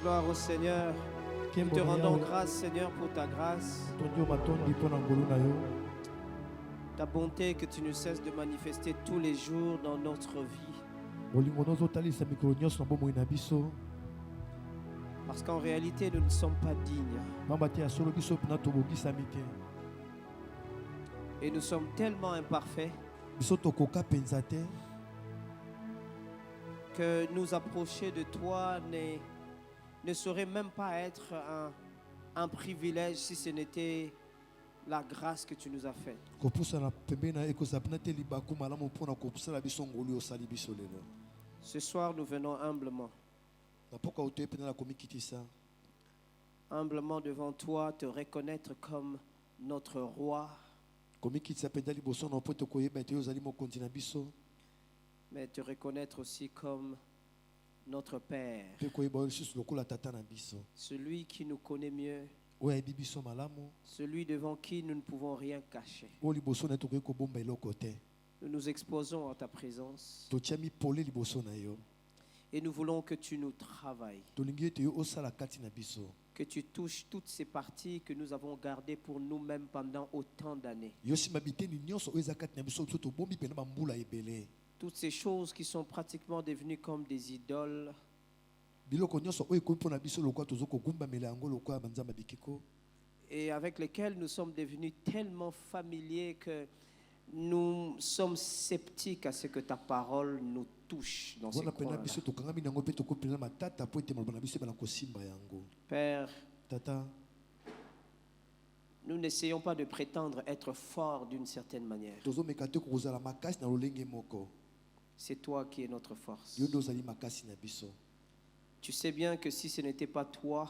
Gloire au Seigneur. Nous te rendons grâce, Seigneur, pour ta grâce, ta bonté que tu ne cesses de manifester tous les jours dans notre vie. Parce qu'en réalité, nous ne sommes pas dignes. Et nous sommes tellement imparfaits que nous approcher de toi ne saurait même pas être un privilège si ce n'était la grâce que tu nous as faite. Ce soir, nous venons humblement. Humblement devant toi, te reconnaître comme notre roi. Mais te reconnaître aussi comme notre Père. Celui qui nous connaît mieux. Celui devant qui nous ne pouvons rien cacher. Nous nous exposons à ta présence. Et nous voulons que tu nous travailles. Que tu touches toutes ces parties que nous avons gardées pour nous-mêmes pendant autant d'années. Toutes ces choses qui sont pratiquement devenues comme des idoles. Et avec lesquelles nous sommes devenus tellement familiers que nous sommes sceptiques à ce que ta parole nous touche dans ces coins-là. Père, nous n'essayons pas de prétendre être forts d'une certaine manière. C'est toi qui es notre force. Tu sais bien que si ce n'était pas toi,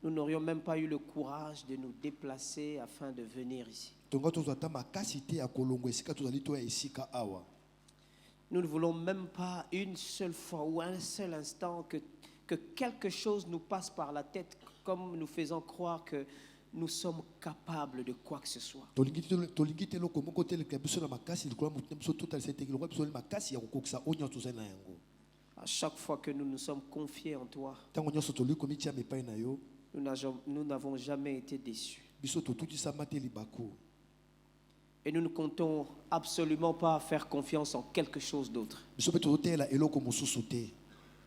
nous n'aurions même pas eu le courage de nous déplacer afin de venir ici. Nous ne voulons même pas une seule fois ou un seul instant que quelque chose nous passe par la tête comme nous faisant croire que nous sommes capables de quoi que ce soit. À chaque fois que nous nous sommes confiés en toi, nous n'avons jamais été déçus. Et nous ne comptons absolument pas faire confiance en quelque chose d'autre.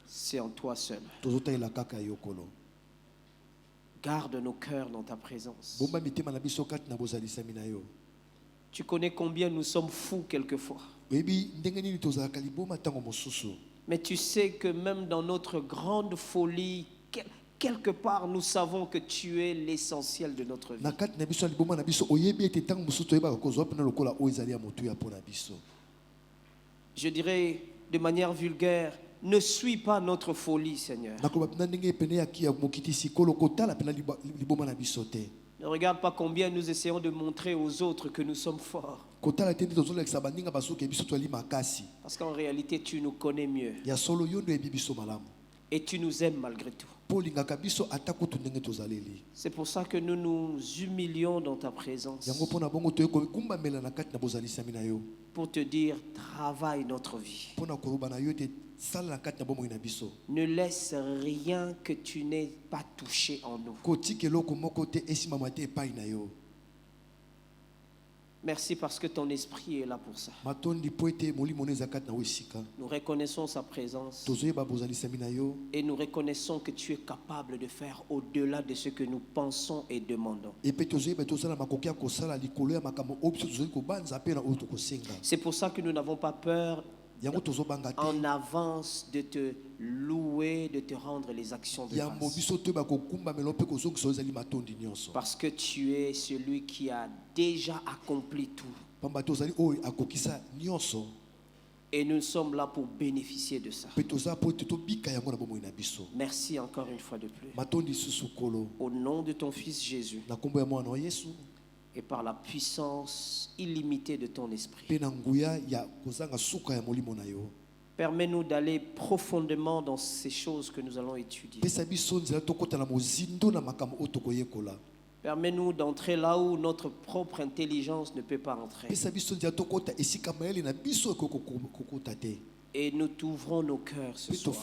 C'est en toi seul. Garde nos cœurs dans ta présence. Tu connais combien nous sommes fous quelquefois. Mais tu sais que même dans notre grande folie, quelque part, nous savons que tu es l'essentiel de notre vie. Je dirais de manière vulgaire, ne suis pas notre folie, Seigneur. Ne regarde pas combien nous essayons de montrer aux autres que nous sommes forts. Parce qu'en réalité, tu nous connais mieux. Et tu nous aimes malgré tout. C'est pour ça que nous nous humilions dans ta présence. Pour te dire, travaille notre vie. Ne laisse rien que tu n'aies pas touché en nous. Merci parce que ton esprit est là pour ça. Nous reconnaissons sa présence et nous reconnaissons que tu es capable de faire au-delà de ce que nous pensons et demandons. C'est pour ça que nous n'avons pas peur en avance de te louer, de te rendre les actions de grâce. Parce que tu es celui qui a déjà accompli tout. Et nous sommes là pour bénéficier de ça. Merci encore une fois de plus. Au nom de ton Fils Jésus. Et par la puissance illimitée de ton esprit. Permets-nous d'aller profondément dans ces choses que nous allons étudier. Permets-nous d'entrer là où notre propre intelligence ne peut pas entrer. Et nous t'ouvrons nos cœurs ce soir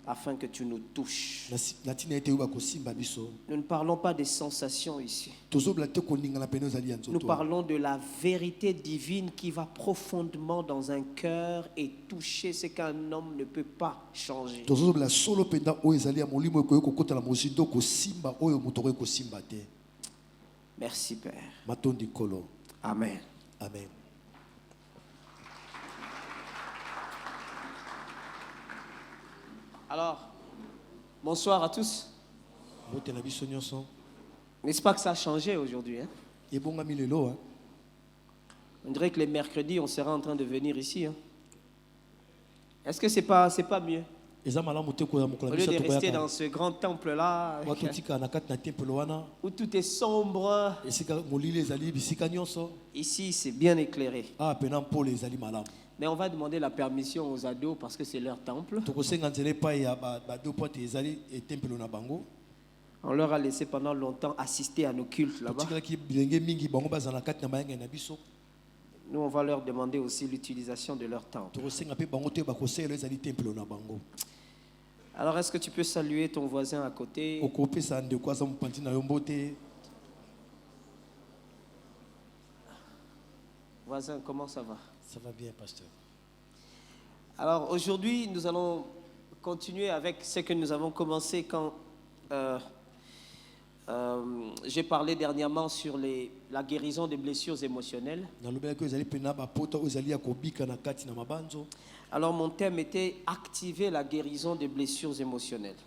afin que tu nous touches. Nous ne parlons pas des sensations ici. Nous parlons de la vérité divine qui va profondément dans un cœur et toucher ce qu'un homme ne peut pas changer. Merci Père. Amen. Amen. Alors, bonsoir à tous. N'est-ce pas que ça a changé aujourd'hui, hein? On dirait que les mercredis, on sera en train de venir ici. Hein? Est-ce que c'est pas mieux? Au lieu de rester dans ce grand temple-là, où tout est sombre, ici c'est bien écléré. Mais on va demander la permission aux ados parce que c'est leur temple. On leur a laissé pendant longtemps assister à nos cultes là-bas. Nous, on va leur demander aussi l'utilisation de leur temple. Alors, est-ce que tu peux saluer ton voisin à côté? Voisin, comment ça va? Ça va bien, pasteur. Alors, aujourd'hui, nous allons continuer avec ce que nous avons commencé quand j'ai parlé dernièrement sur la guérison des blessures émotionnelles. Alors mon thème était activer la guérison des blessures émotionnelles.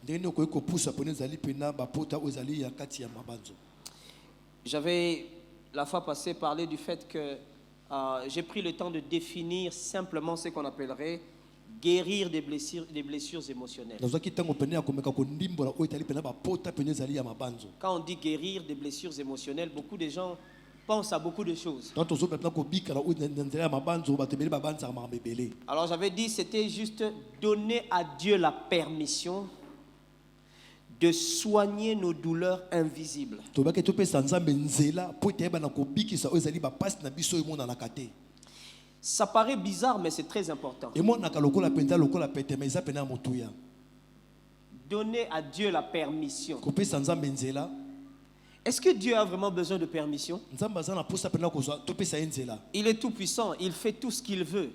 J'avais la fois passée parlé du fait que j'ai pris le temps de définir simplement ce qu'on appellerait guérir des blessures émotionnelles. Quand on dit guérir des blessures émotionnelles, beaucoup de gens pensent à beaucoup de choses. Alors j'avais dit c'était juste donner à Dieu la permission de soigner nos douleurs invisibles. Ça paraît bizarre, mais c'est très important. Donner à Dieu la permission. Est-ce que Dieu a vraiment besoin de permission? Il est tout puissant, il fait tout ce qu'il veut.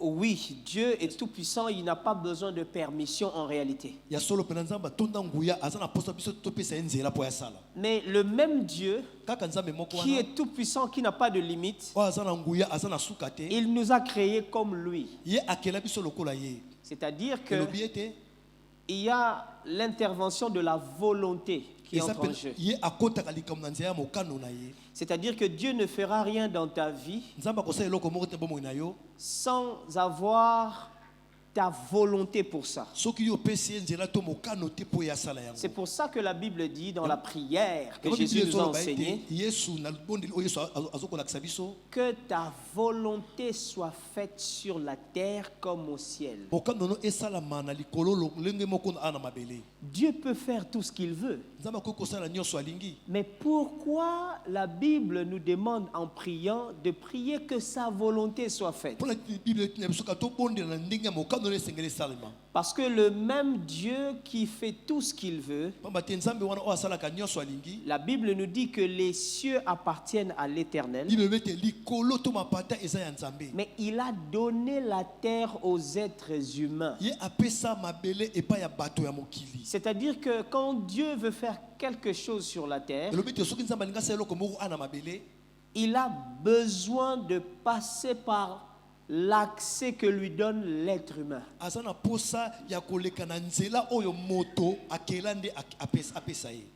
Oui, Dieu est tout puissant, il n'a pas besoin de permission en réalité. Mais le même Dieu qui est tout puissant, qui n'a pas de limite, il nous a créés comme lui. C'est-à-dire que il y a l'intervention de la volonté qui entre en jeu. C'est-à-dire que Dieu ne fera rien dans ta vie sans avoir ta volonté pour ça. C'est pour ça que la Bible dit dans la prière que Jésus nous a enseignée que ta volonté soit faite sur la terre comme au ciel. Dieu peut faire tout ce qu'il veut. Mais pourquoi la Bible nous demande en priant de prier que sa volonté soit faite? Parce que le même Dieu qui fait tout ce qu'il veut, la Bible nous dit que les cieux appartiennent à l'Éternel, mais il a donné la terre aux êtres humains. C'est-à-dire que quand Dieu veut faire quelque chose sur la terre, il a besoin de passer par l'accès que lui donne l'être humain.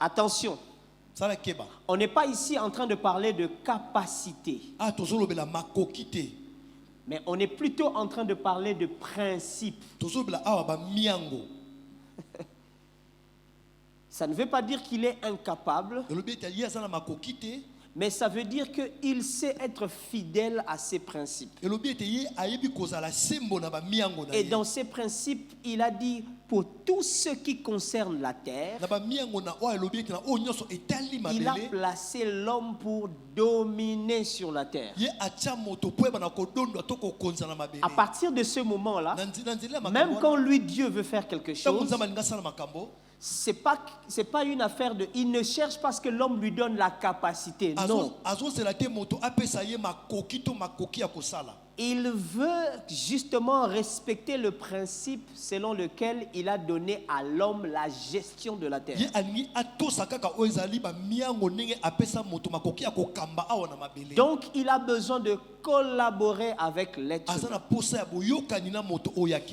Attention, on n'est pas ici en train de parler de capacité, mais on est plutôt en train de parler de principe. Ça ne veut pas dire qu'il est incapable, mais ça veut dire qu'il sait être fidèle à ses principes. Et dans ses principes, il a dit pour tout ce qui concerne la terre, il a placé l'homme pour dominer sur la terre. À partir de ce moment-là, même quand lui, Dieu, veut faire quelque chose, c'est pas une affaire de... Il ne cherche pas ce que l'homme lui donne la capacité. Non. Il veut justement respecter le principe selon lequel il a donné à l'homme la gestion de la terre. Donc il a besoin de collaborer avec l'être humain.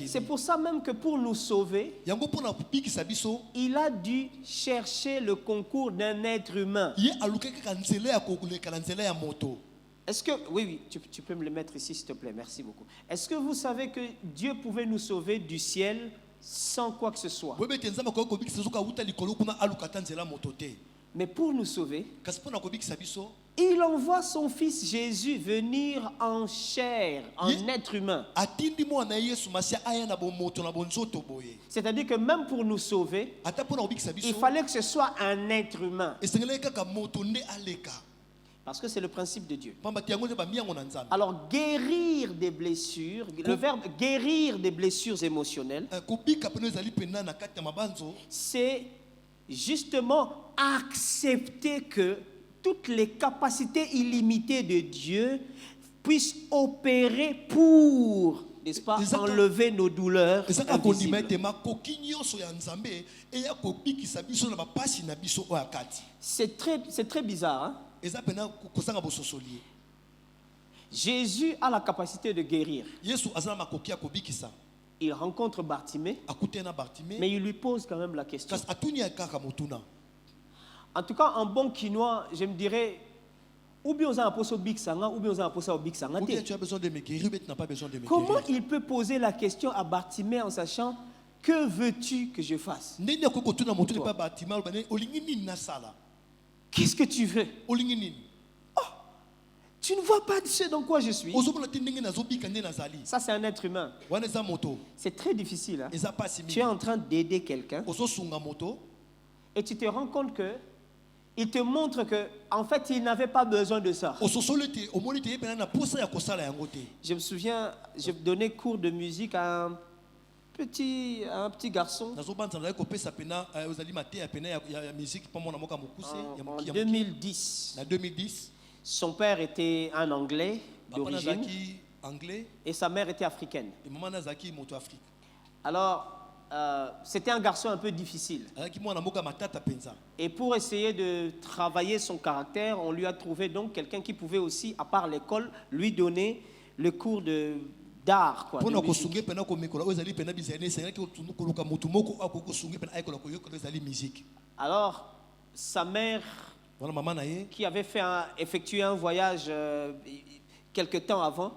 C'est pour ça même que pour nous sauver, il a dû chercher le concours d'un être humain. Est-ce que... Oui, tu peux me le mettre ici, s'il te plaît. Merci beaucoup. Est-ce que vous savez que Dieu pouvait nous sauver du ciel sans quoi que ce soit? Mais pour nous sauver, il envoie son fils Jésus venir en chair, en être humain. C'est-à-dire que même pour nous sauver, il fallait que ce soit un être humain. Parce que c'est le principe de Dieu. Alors, guérir des blessures, le verbe guérir des blessures émotionnelles, c'est justement accepter que toutes les capacités illimitées de Dieu puissent opérer pour, n'est-ce pas, enlever nos douleurs invisibles. C'est très bizarre, hein? Jésus a la capacité de guérir. Il rencontre Bartimée, mais il lui pose quand même la question. En tout cas, en bon quinois, je me dirais, ou bien on a un poste au Bixanga, ou bien on a un poste au Bixanga. Comment il peut poser la question à Bartimée en sachant que veux-tu que je fasse? Qu'est-ce que tu veux? Oh, tu ne vois pas ce dans quoi je suis. Ça, c'est un être humain. C'est très difficile. Hein? Tu es en train d'aider quelqu'un et tu te rends compte que il te montre que, en fait, il n'avait pas besoin de ça. Je me souviens, j'ai donné cours de musique à un petit garçon. En 2010. Son père était un Anglais d'origine et sa mère était africaine. Alors, c'était un garçon un peu difficile. Et pour essayer de travailler son caractère, on lui a trouvé donc quelqu'un qui pouvait aussi, à part l'école, lui donner le cours d'art. Alors, sa mère, qui avait effectué un voyage quelque temps avant,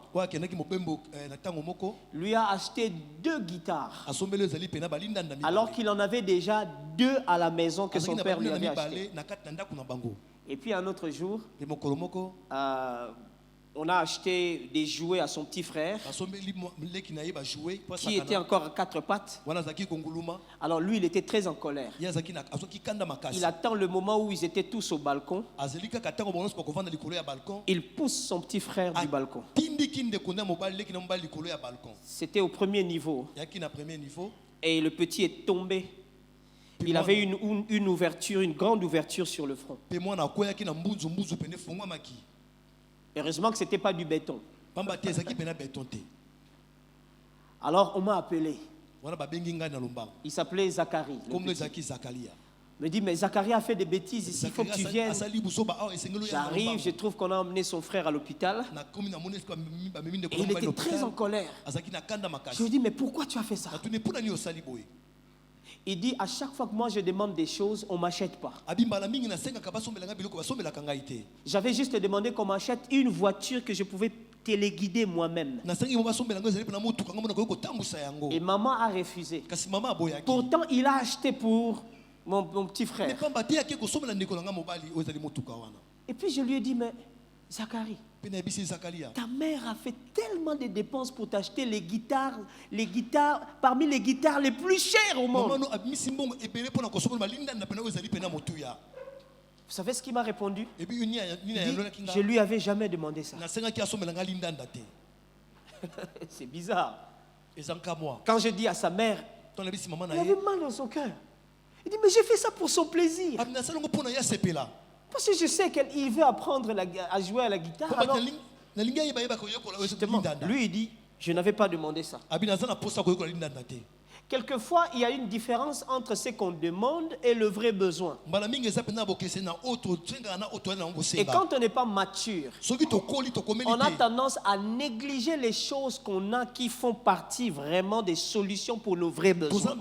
lui a acheté 2 guitares, alors qu'il en avait déjà 2 à la maison que son père lui avait acheté. Et puis un autre jour, on a acheté des jouets à son petit frère qui était encore à 4 pattes. Alors lui, il était très en colère. Il attend le moment où ils étaient tous au balcon. Il pousse son petit frère du balcon. C'était au premier niveau. Et le petit est tombé. Il avait une ouverture, une grande ouverture sur le front. Heureusement que ce n'était pas du béton. Alors on m'a appelé. Il s'appelait Zacharie. Il me dit, mais Zacharie a fait des bêtises ici, il faut que tu viennes. J'arrive, je trouve qu'on a emmené son frère à l'hôpital. Et il était très en colère. Je lui dis, mais pourquoi tu as fait ça? Il dit, à chaque fois que moi je demande des choses, on ne m'achète pas. J'avais juste demandé qu'on m'achète une voiture que je pouvais téléguider moi-même. Et maman a refusé. Pourtant, il a acheté pour mon petit frère. Et puis je lui ai dit, mais Zacharie, ta mère a fait tellement de dépenses pour t'acheter les guitares, parmi les guitares les plus chères au monde. Vous savez ce qu'il m'a répondu? Je lui avais jamais demandé ça. C'est bizarre. Quand je dis à sa mère, il avait mal dans son cœur. Il dit, mais j'ai fait ça pour son plaisir. Parce que je sais qu'il veut apprendre à jouer à la guitare. Alors, justement, lui, il dit, je n'avais pas demandé ça. Quelquefois, il y a une différence entre ce qu'on demande et le vrai besoin. Et quand on n'est pas mature, on a tendance à négliger les choses qu'on a qui font partie vraiment des solutions pour nos vrais besoins.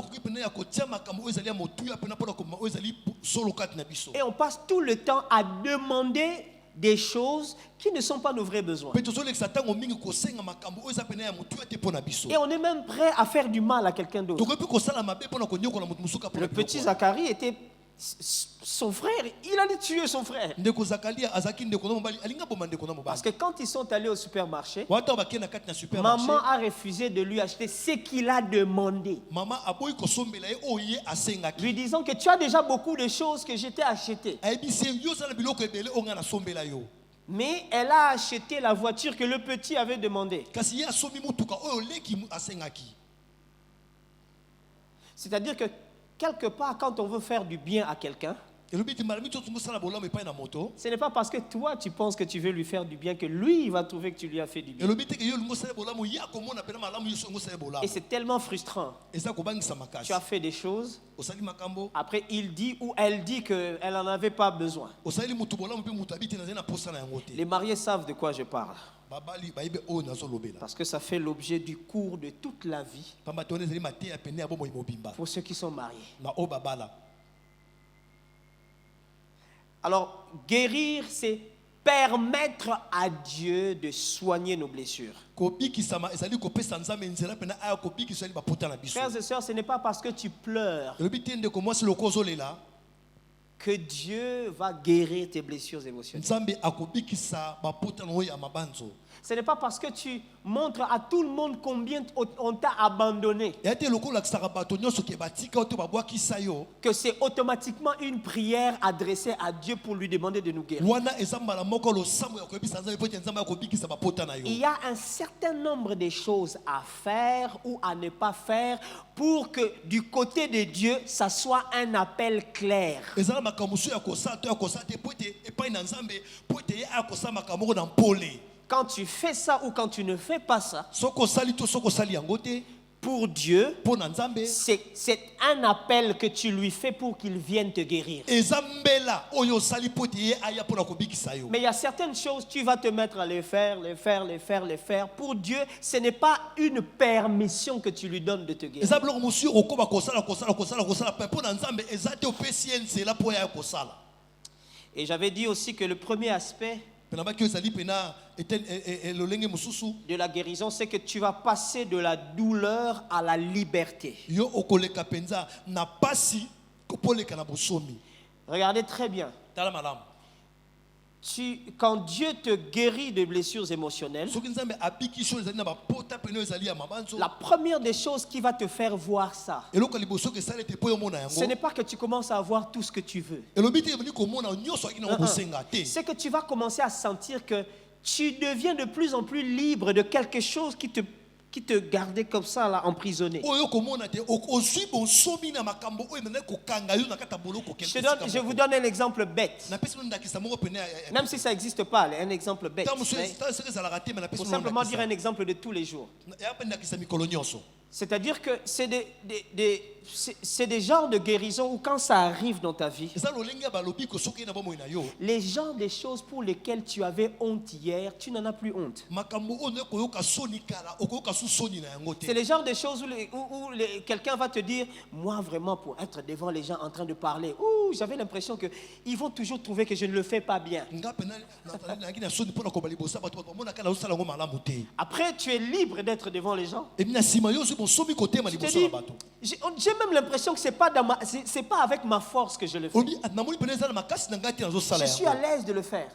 Et on passe tout le temps à demander des choses qui ne sont pas nos vrais besoins. Et on est même prêt à faire du mal à quelqu'un d'autre. Le petit Zacharie était son frère, il allait tuer son frère. Parce que quand ils sont allés au supermarché, maman a refusé de lui acheter ce qu'il a demandé, lui disant que tu as déjà beaucoup de choses que je t'ai achetées. Mais elle a acheté la voiture que le petit avait demandé. C'est-à-dire que quelque part, quand on veut faire du bien à quelqu'un, ce n'est pas parce que toi tu penses que tu veux lui faire du bien que lui il va trouver que tu lui as fait du bien. Et c'est tellement frustrant. Tu as fait des choses, après il dit ou elle dit qu'elle n'en avait pas besoin. Les mariés savent de quoi je parle. Parce que ça fait l'objet du cours de toute la vie pour ceux qui sont mariés. Alors, guérir, c'est permettre à Dieu de soigner nos blessures. Frères et sœurs, ce n'est pas parce que tu pleures que Dieu va guérir tes blessures émotionnelles. Ce n'est pas parce que tu montres à tout le monde combien on t'a abandonné que c'est automatiquement une prière adressée à Dieu pour lui demander de nous guérir. Il y a un certain nombre de choses à faire ou à ne pas faire pour que du côté de Dieu, ça soit un appel clair. Quand tu fais ça ou quand tu ne fais pas ça, pour Dieu, c'est un appel que tu lui fais pour qu'il vienne te guérir. Mais il y a certaines choses, tu vas te mettre à les faire. Pour Dieu, ce n'est pas une permission que tu lui donnes de te guérir. Et j'avais dit aussi que le premier aspect de la guérison, c'est que tu vas passer de la douleur à la liberté. Regardez très bien. Quand Dieu te guérit de blessures émotionnelles, la première des choses qui va te faire voir ça, ce n'est pas que tu commences à avoir tout ce que tu veux. C'est que tu vas commencer à sentir que tu deviens de plus en plus libre de quelque chose qui te gardait comme ça là, emprisonné. Je vous donne un exemple bête. Même si ça n'existe pas, un exemple bête. Pour simplement dire un exemple de tous les jours. C'est-à-dire que c'est des genres de guérison où quand ça arrive dans ta vie, les genres de choses pour lesquelles tu avais honte hier, tu n'en as plus honte. C'est les genres de choses où quelqu'un va te dire, moi vraiment pour être devant les gens en train de parler, j'avais l'impression qu'ils vont toujours trouver que je ne le fais pas bien. Après tu es libre d'être devant les gens. Tu te dis, j'ai même l'impression que c'est pas avec ma force que je le fais. Je suis à l'aise de le faire.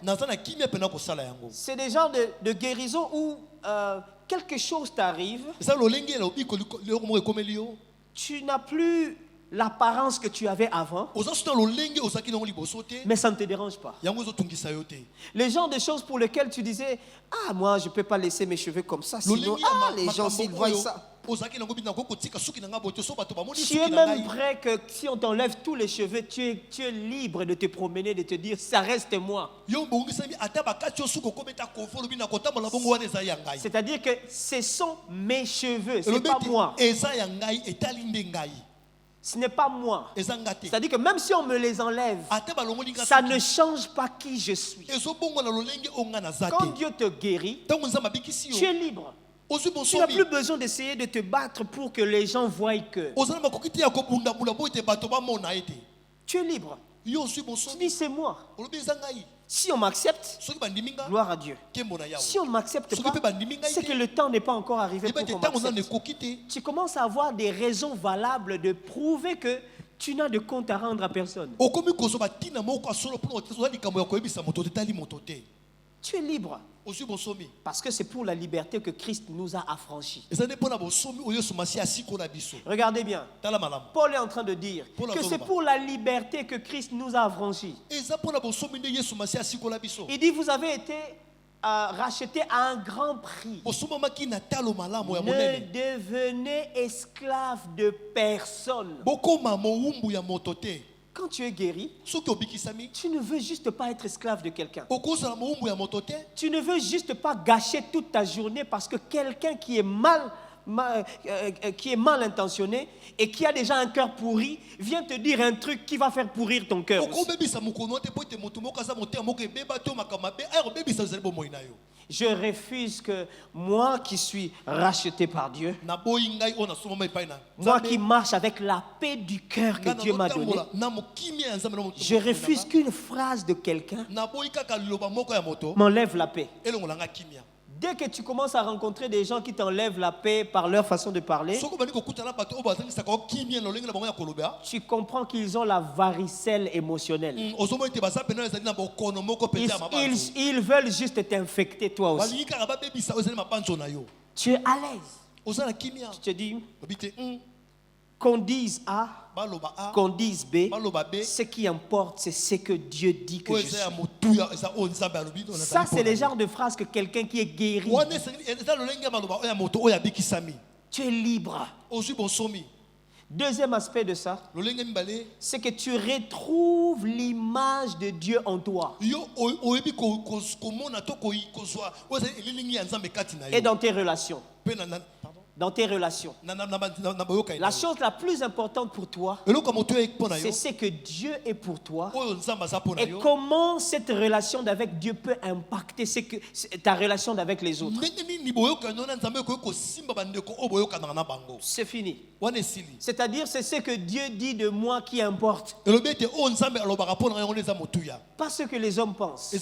C'est des genres de guérison où quelque chose t'arrive. Tu n'as plus l'apparence que tu avais avant, mais ça ne te dérange pas. Les genres de choses pour lesquelles tu disais, ah, moi je ne peux pas laisser mes cheveux comme ça, sinon les gens s'ils voient ça. Tu es même prêt que si on t'enlève tous les cheveux, tu es libre de te promener, de te dire, ça reste moi. C'est-à-dire que ce sont mes cheveux, ce n'est pas moi. Ce n'est pas moi. C'est-à-dire que même si on me les enlève, ça ne change pas qui je suis. Quand Dieu te guérit, tu es libre. Tu n'as plus besoin d'essayer de te battre pour que les gens voient que tu es libre. Tu dis c'est moi. Si on m'accepte, gloire à Dieu. Si on ne m'accepte pas, c'est que le temps n'est pas encore arrivé pour qu'on m'accepte. Tu commences à avoir des raisons valables de prouver que tu n'as de compte à rendre à personne. Tu es libre. Parce que c'est pour la liberté que Christ nous a affranchis. Regardez bien. Paul est en train de dire que c'est pour la liberté que Christ nous a affranchis. Il dit, vous avez été rachetés à un grand prix. Ne devenez esclave de personne. Quand tu es guéri, tu ne veux juste pas être esclave de quelqu'un. Tu ne veux juste pas gâcher toute ta journée parce que quelqu'un qui est mal intentionné et qui a déjà un cœur pourri vient te dire un truc qui va faire pourrir ton cœur. Je refuse que moi qui suis racheté par Dieu, moi qui marche avec la paix du cœur que Dieu m'a donné, je refuse qu'une phrase de quelqu'un m'enlève la paix. Dès que tu commences à rencontrer des gens qui t'enlèvent la paix par leur façon de parler, tu comprends qu'ils ont la varicelle émotionnelle. Ils veulent juste t'infecter toi aussi. Tu es à l'aise. Je te dis, qu'on dise A, qu'on dise B, ce qui importe, c'est ce que Dieu dit que je suis. Ça, c'est le genre de phrase que quelqu'un qui est guéri. Tu es libre. Deuxième aspect de ça, c'est que tu retrouves l'image de Dieu en toi. Et dans tes relations. Dans tes relations. La chose la plus importante pour toi, c'est ce que Dieu est pour toi et comment cette relation avec Dieu peut impacter ta relation avec les autres. C'est fini. C'est-à-dire, c'est ce que Dieu dit de moi qui importe. Pas ce que les hommes pensent.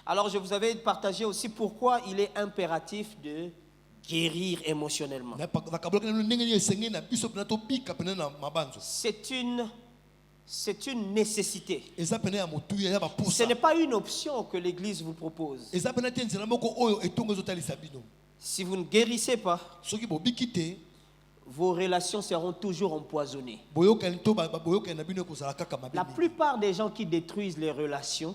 Alors, je vous avais partagé aussi pourquoi il est impératif de guérir émotionnellement. C'est une nécessité. Ce n'est pas une option que l'Église vous propose. Si vous ne guérissez pas, vos relations seront toujours empoisonnées. La plupart des gens qui détruisent les relations,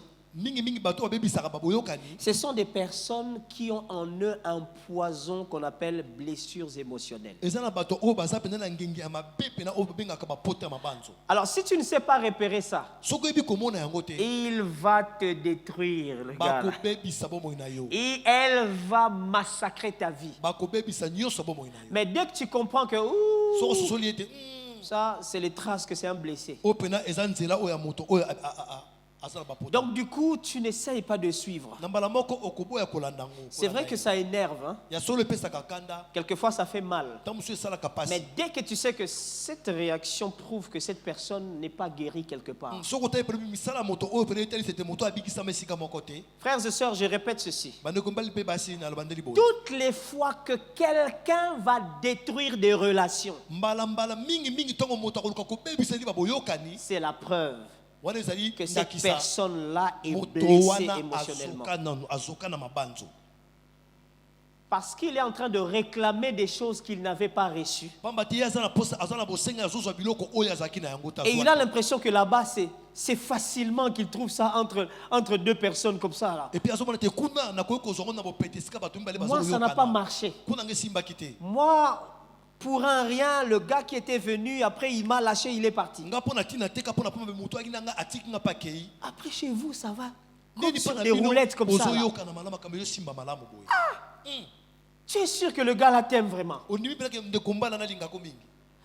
ce sont des personnes qui ont en eux un poison qu'on appelle blessures émotionnelles. Alors si tu ne sais pas repérer ça, il va te détruire, le gars. Et elle va massacrer ta vie. Mais dès que tu comprends que ça, c'est les traces que c'est un blessé. Donc du coup, tu n'essayes pas de suivre. C'est vrai que ça énerve. Hein? Quelquefois, ça fait mal. Mais dès que tu sais que cette réaction prouve que cette personne n'est pas guérie quelque part. Frères et sœurs, je répète ceci. Toutes les fois que quelqu'un va détruire des relations, c'est la preuve que cette personne-là est blessée émotionnellement. Parce qu'il est en train de réclamer des choses qu'il n'avait pas reçues. Et il a l'impression que là-bas, c'est facilement qu'il trouve ça entre deux personnes comme ça. Là. Moi, ça n'a pas marché. Moi, pour un rien, le gars qui était venu, après il m'a lâché, il est parti. Après chez vous, ça va. Comme sur des roulettes comme ça. Tu es sûr que le gars là t'aime vraiment?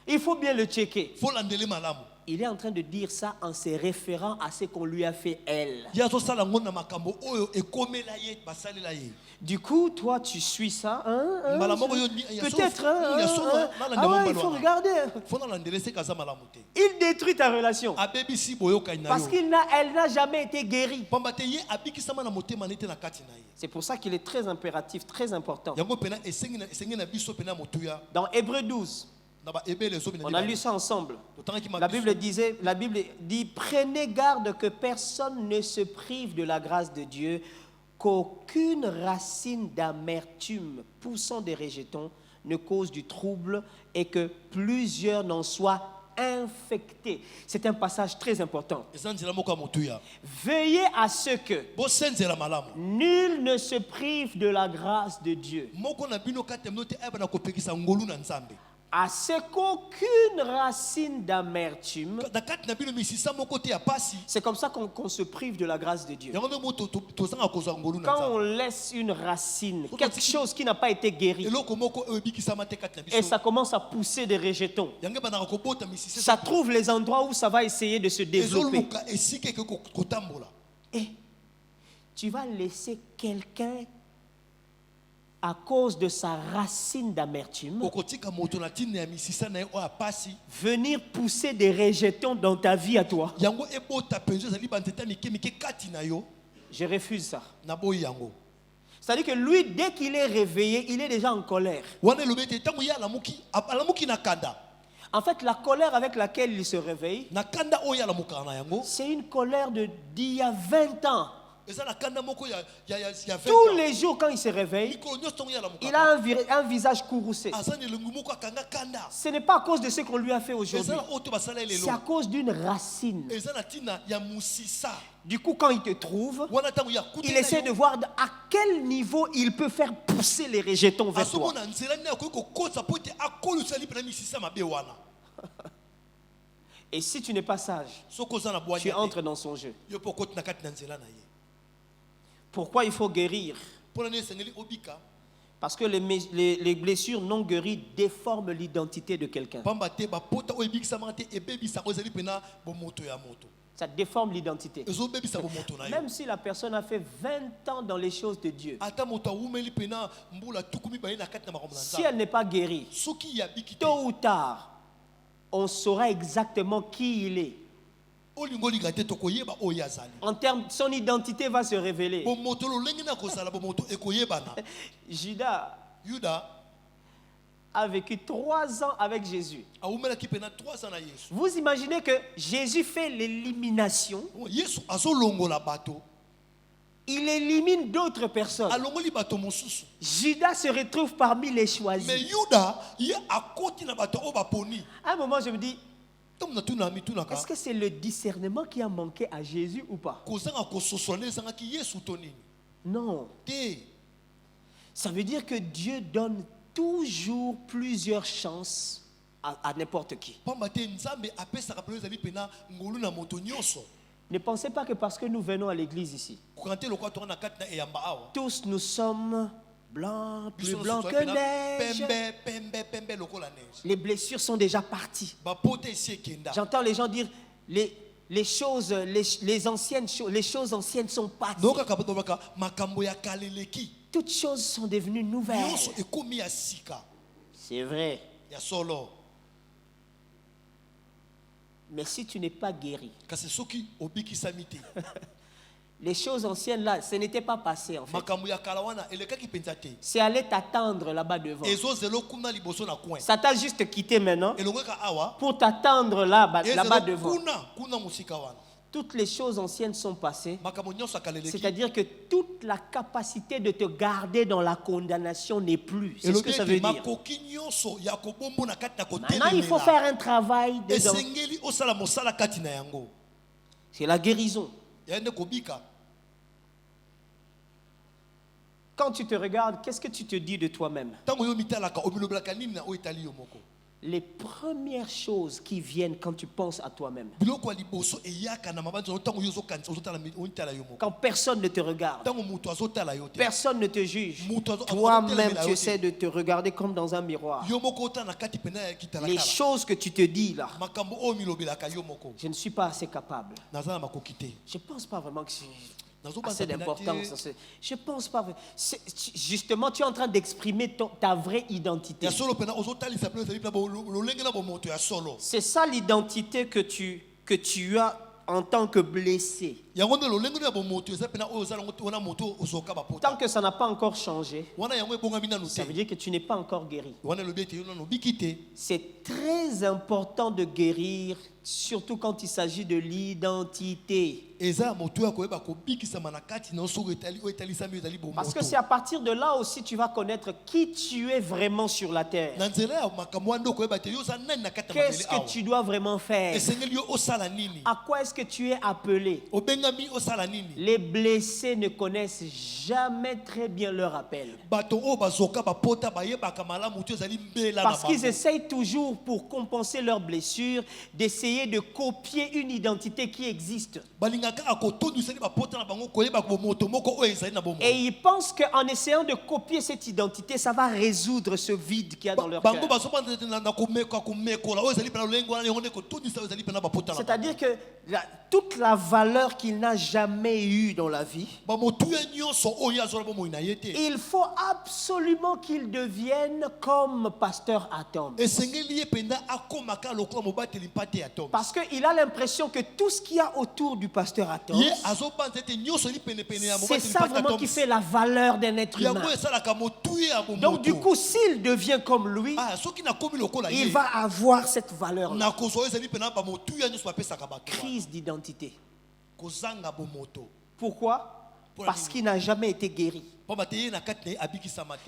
Il faut bien le checker. Il est en train de dire ça en se référant à ce qu'on lui a fait elle. Du coup, toi, tu suis ça. Peut-être. Il faut regarder. Il détruit ta relation. Parce qu'elle n'a jamais été guérie. C'est pour ça qu'il est très impératif, très important. Dans Hébreux 12, on a lu ça ensemble. La Bible dit, prenez garde que personne ne se prive de la grâce de Dieu, qu'aucune racine d'amertume poussant des rejetons ne cause du trouble et que plusieurs n'en soient infectés. C'est un passage très important. Veillez à ce que nul ne se prive de la grâce de Dieu, à ce qu'aucune racine d'amertume. C'est comme ça qu'on se prive de la grâce de Dieu. Quand on laisse une racine, quelque chose qui n'a pas été guéri, et ça commence à pousser des rejetons, ça trouve les endroits où ça va essayer de se développer. Et tu vas laisser quelqu'un, à cause de sa racine d'amertume, venir pousser des rejetons dans ta vie à toi. Je refuse ça. C'est-à-dire que lui, dès qu'il est réveillé, il est déjà en colère. En fait, la colère avec laquelle il se réveille, c'est une colère d'il y a 20 ans. Tous les jours quand il se réveille, il a un visage courroucé. Ce n'est pas à cause de ce qu'on lui a fait aujourd'hui. C'est à cause d'une racine. Du coup, quand il te trouve, il essaie de voir à quel niveau il peut faire pousser les rejetons vers toi. Et si tu n'es pas sage, tu entres dans son jeu. Pourquoi il faut guérir? Parce que les blessures non guéries déforment l'identité de quelqu'un. Ça déforme l'identité. Même si la personne a fait 20 ans dans les choses de Dieu, si elle n'est pas guérie, tôt ou tard, on saura exactement qui il est. En termes, son identité va se révéler. Judas a vécu 3 ans avec Jésus. Vous imaginez que Jésus fait l'élimination. Il élimine d'autres personnes. Judas se retrouve parmi les choisis. À un moment, je me dis, est-ce que c'est le discernement qui a manqué à Jésus ou pas? Non. Ça veut dire que Dieu donne toujours plusieurs chances à n'importe qui. Ne pensez pas que parce que nous venons à l'église ici, tous nous sommes blancs, plus blancs que neige. Les blessures sont déjà parties. J'entends les gens dire, les choses anciennes sont passées. Toutes choses sont devenues nouvelles. C'est vrai. Mais si tu n'es pas guéri, les choses anciennes là, ce n'était pas passé en fait. C'est aller t'attendre là-bas devant. Ça t'a juste quitté maintenant pour t'attendre là-bas devant. Toutes les choses anciennes sont passées. C'est-à-dire que toute la capacité de te garder dans la condamnation n'est plus. C'est ce que ça veut dire. Maintenant, il faut faire un travail dedans. C'est la guérison. Quand tu te regardes, qu'est-ce que tu te dis de toi-même? Les premières choses qui viennent quand tu penses à toi-même. Quand personne ne te regarde, personne ne te juge, toi-même tu essaies de te regarder comme dans un miroir. Les choses que tu te dis là, je ne suis pas assez capable. Je ne pense pas vraiment que c'est assez d'importance. Je pense pas. Justement, tu es en train d'exprimer ta vraie identité. C'est ça l'identité que tu as en tant que blessé. Tant que ça n'a pas encore changé, ça veut dire que tu n'es pas encore guéri. C'est très important de guérir, surtout quand il s'agit de l'identité. Parce que c'est à partir de là aussi tu vas connaître qui tu es vraiment sur la terre. Qu'est-ce que tu dois vraiment faire? À quoi est-ce que tu es appelé? Les blessés ne connaissent jamais très bien leur appel. Parce qu'ils essayent toujours, pour compenser leurs blessures, d'essayer de copier une identité qui existe. Et ils pensent qu'en essayant de copier cette identité, ça va résoudre ce vide qu'il y a dans leur cœur. C'est-à-dire que toute la valeur qu'il n'a jamais eue dans la vie, il faut absolument qu'il devienne comme Pasteur Atom. Parce qu'il a l'impression que tout ce qu'il y a autour du Pasteur Atom, c'est ça vraiment qui fait la valeur d'un être humain. Donc du coup, s'il devient comme lui, il va avoir cette valeur-là. Crise d'identité. Pourquoi? Parce qu'il n'a jamais été guéri.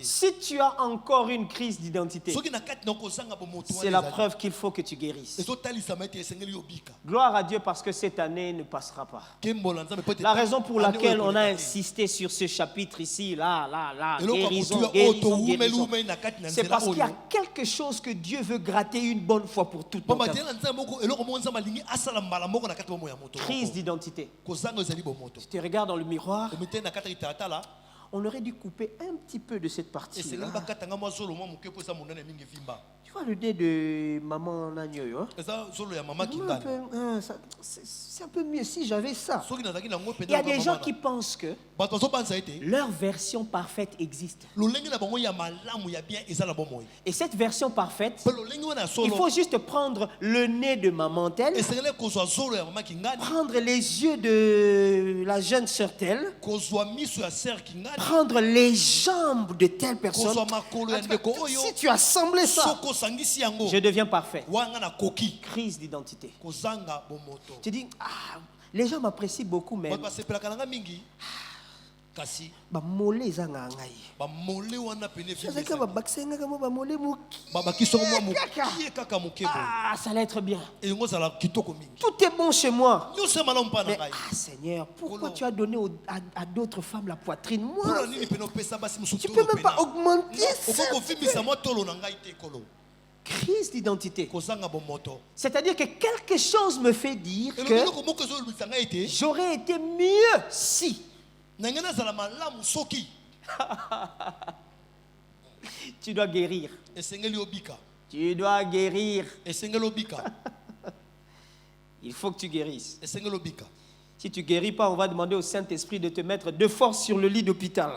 Si tu as encore une crise d'identité, c'est la preuve qu'il faut que tu guérisses. Gloire à Dieu parce que cette année ne passera pas. La raison pour laquelle on a insisté sur ce chapitre ici, guérison, c'est parce qu'il y a quelque chose que Dieu veut gratter une bonne fois pour toutes. Crise d'identité. Je te regarde dans le miroir. On aurait dû couper un petit peu de cette partie-là. Tu vois le nez de maman Nanyoyo? C'est un peu mieux si j'avais ça. Il y a des gens qui pensent que leur version parfaite existe. Et cette version parfaite, il faut juste prendre le nez de maman telle, prendre les yeux de la jeune sœur telle, prendre les jambes de telle personne. Si tu assembles ça, je deviens parfait. Crise d'identité. Tu dis, les gens m'apprécient beaucoup, mais ça allait être bien. Tout est bon chez moi. Mais Seigneur, pourquoi tu as donné à d'autres femmes la poitrine? Moi, tu peux même pas augmenter ça. Crise d'identité. C'est-à-dire que quelque chose me fait dire que j'aurais été mieux si. Tu dois guérir. Tu dois guérir. Il faut que tu guérisses. Si tu ne guéris pas, on va demander au Saint-Esprit de te mettre de force sur le lit d'hôpital.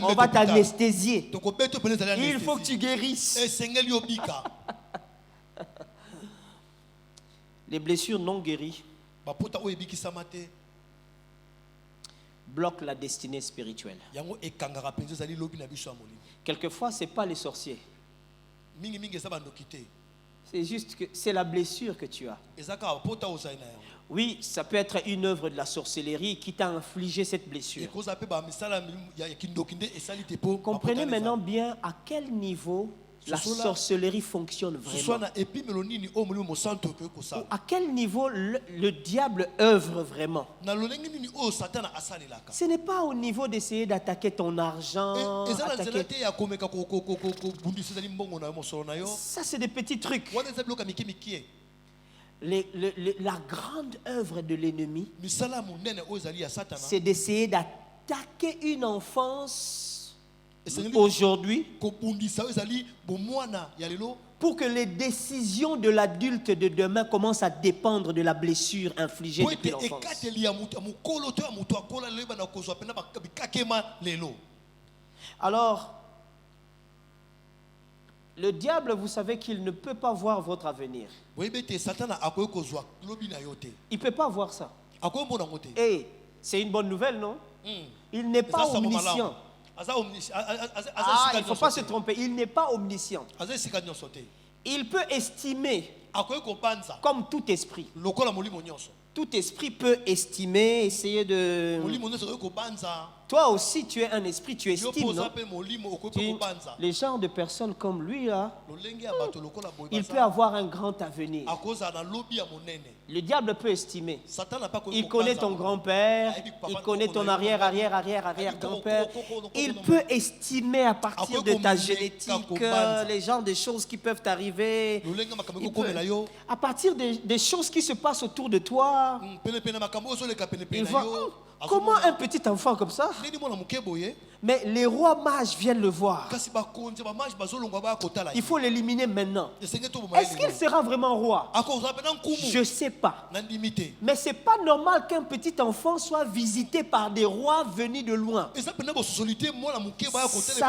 On va t'anesthésier. Il faut que tu guérisses. Les blessures non guéries bloquent la destinée spirituelle. Quelquefois, ce n'est pas les sorciers. C'est juste que c'est la blessure que tu as. Oui, ça peut être une œuvre de la sorcellerie qui t'a infligé cette blessure. Comprenez maintenant bien à quel niveau la sorcellerie fonctionne vraiment. À quel niveau le diable œuvre vraiment. Ce n'est pas au niveau d'essayer d'attaquer ton argent. Ça, c'est des petits trucs. La grande œuvre de l'ennemi, c'est d'essayer d'attaquer une enfance aujourd'hui pour que les décisions de l'adulte de demain commencent à dépendre de la blessure infligée depuis l'enfance. Alors, le diable, vous savez qu'il ne peut pas voir votre avenir. Il ne peut pas voir ça. Et c'est une bonne nouvelle, non? Il n'est pas omniscient. Il ne faut pas se tromper. Il n'est pas omniscient. Il peut estimer comme tout esprit. Tout esprit peut estimer, essayer de... Toi aussi, tu es un esprit, tu estimes, non? Les genres de personnes comme lui, là, il peut avoir un grand avenir. Le diable peut estimer. Il connaît ton grand-père, il connaît ton arrière-grand-père. Il peut estimer à partir de ta génétique les genres de choses qui peuvent arriver. À partir des choses qui se passent autour de toi, il voit... Comment un petit enfant comme ça? Mais les rois mages viennent le voir. Il faut l'éliminer maintenant. Est-ce qu'il sera vraiment roi? Je ne sais pas. Mais ce n'est pas normal qu'un petit enfant soit visité par des rois venus de loin. Ça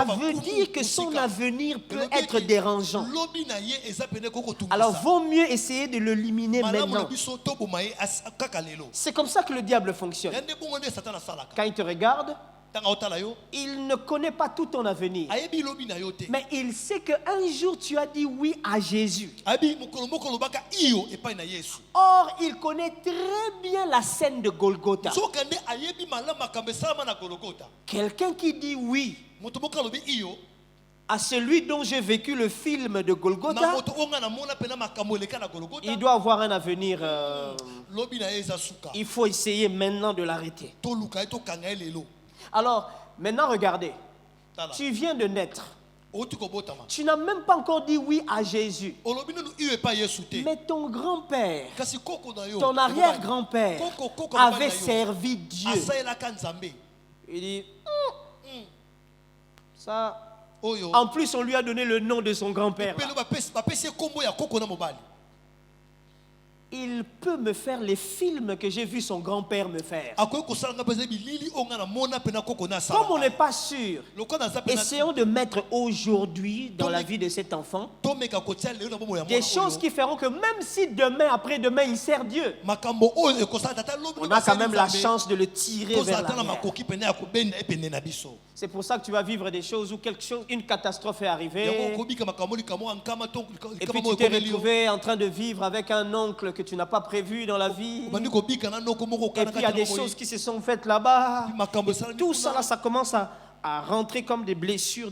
veut dire que son avenir peut être dérangeant. Alors, vaut mieux essayer de l'éliminer maintenant. C'est comme ça que le diable fonctionne. Quand il te regarde, il ne connaît pas tout ton avenir. Mais il sait qu'un jour tu as dit oui à Jésus. Or, il connaît très bien la scène de Golgotha. Quelqu'un qui dit oui à celui dont j'ai vécu le film de Golgotha, il doit avoir un avenir. Il faut essayer maintenant de l'arrêter. Alors, maintenant regardez. Tu viens de naître. Tu n'as même pas encore dit oui à Jésus. Mais ton grand-père, ton arrière-grand-père avait servi Dieu. Il dit, ça... En plus, on lui a donné le nom de son grand-père. Il peut me faire les films que j'ai vu son grand-père me faire. Comme on n'est pas sûr, essayons de mettre aujourd'hui dans la vie de cet enfant des choses qui feront que même si demain, après-demain, il sert Dieu, on a quand même la chance de le tirer vers l'arrière. C'est pour ça que tu vas vivre des choses où une catastrophe est arrivée. Et puis tu t'es retrouvé en train de vivre avec un oncle que tu n'as pas prévu dans la vie. Et puis il y a des choses qui se sont faites là-bas. Tout ça là, ça commence à rentrer comme des blessures.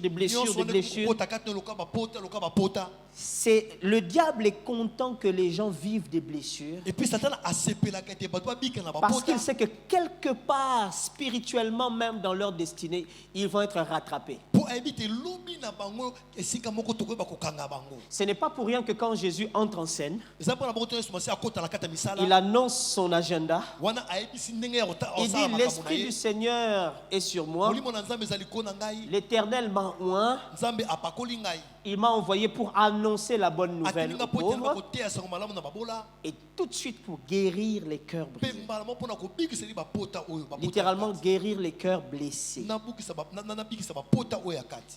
C'est le diable est content que les gens vivent des blessures. Parce qu'il sait que quelque part, spirituellement même dans leur destinée, ils vont être rattrapés. Ce n'est pas pour rien que quand Jésus entre en scène, il annonce son agenda. Il dit: l'Esprit du Seigneur est sur moi. L'Éternel m'a oint. Il m'a envoyé pour annoncer la bonne nouvelle aux pauvres et tout de suite pour guérir les cœurs brisés. Littéralement guérir les cœurs blessés.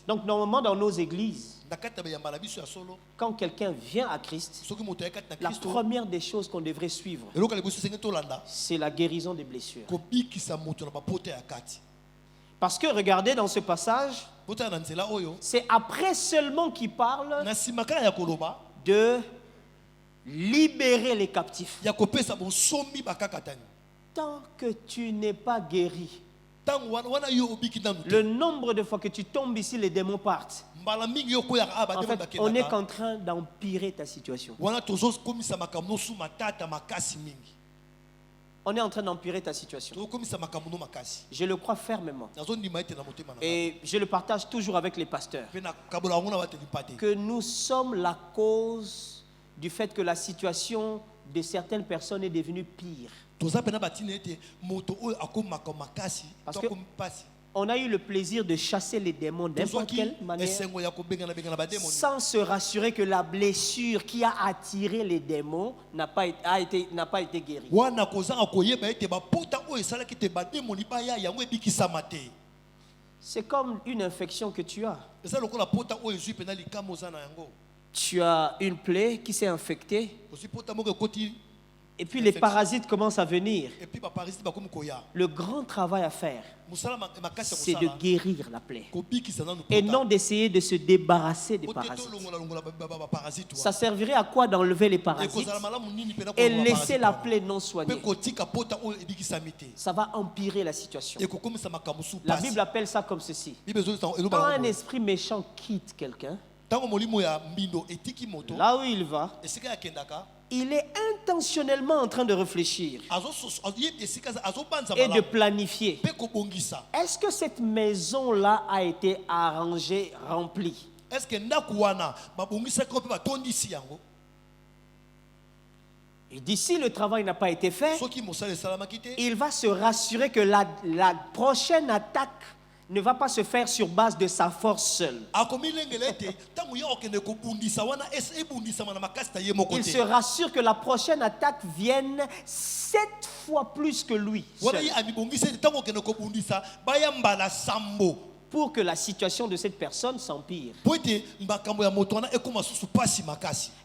Donc normalement dans nos églises, quand quelqu'un vient à Christ, la première des choses qu'on devrait suivre, c'est la guérison des blessures. Parce que regardez dans ce passage, c'est après seulement qu'il parle de libérer les captifs. Tant que tu n'es pas guéri, le nombre de fois que tu tombes ici, les démons partent. En fait, on est en train d'empirer ta situation. On est en train d'empirer ta situation. Je le crois fermement. Et je le partage toujours avec les pasteurs. Que nous sommes la cause du fait que la situation de certaines personnes est devenue pire. Parce que on a eu le plaisir de chasser les démons n'importe quelle manière, sans se rassurer que la blessure qui a attiré les démons n'a pas été guérie. C'est comme une infection que tu as. Tu as une plaie qui s'est infectée. Et puis les parasites commencent à venir. Le grand travail à faire, c'est de guérir la plaie. Et non d'essayer de se débarrasser des parasites. Ça servirait à quoi d'enlever les parasites et laisser la plaie non soignée? Ça va empirer la situation. La Bible appelle ça comme ceci. Quand un esprit méchant quitte quelqu'un, là où il va, il est intentionnellement en train de réfléchir et de planifier. Est-ce que cette maison-là a été arrangée, remplie? Et d'ici le travail n'a pas été fait, il va se rassurer que la prochaine attaque ne va pas se faire sur base de sa force seule. Il se rassure que la prochaine attaque vienne 7 fois plus que lui seul, pour que la situation de cette personne s'empire.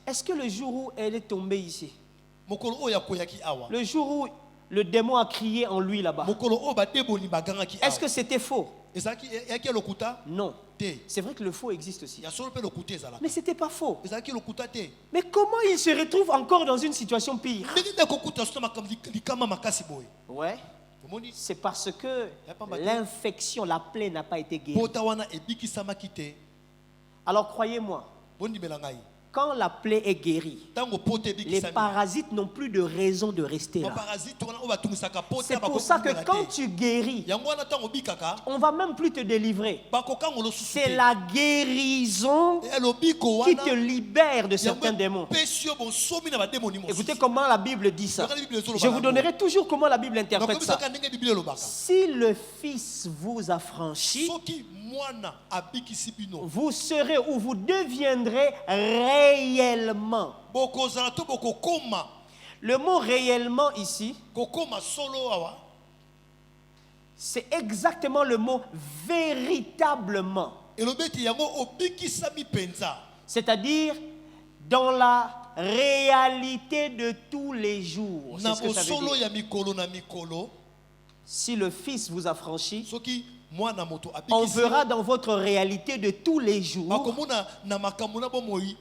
Est-ce que le jour où elle est tombée ici, le jour où le démon a crié en lui là-bas, est-ce que c'était faux? Non. C'est vrai que le faux existe aussi. Mais ce n'était pas faux. Mais comment il se retrouve encore dans une situation pire? Ouais. C'est parce que l'infection, la plaie n'a pas été guérie. Alors croyez-moi, quand la plaie est guérie, les parasites n'ont plus de raison de rester là. C'est pour ça que quand tu guéris, on ne va même plus te délivrer. C'est la guérison qui te libère de certains démons. Écoutez comment la Bible dit ça. Je vous donnerai toujours comment la Bible interprète ça. Si le Fils vous affranchit, vous serez ou vous deviendrez réellement. Le mot réellement ici, c'est exactement le mot véritablement. C'est-à-dire dans la réalité de tous les jours. C'est ce que ça veut dire. Si le Fils vous affranchit, on verra dans votre réalité de tous les jours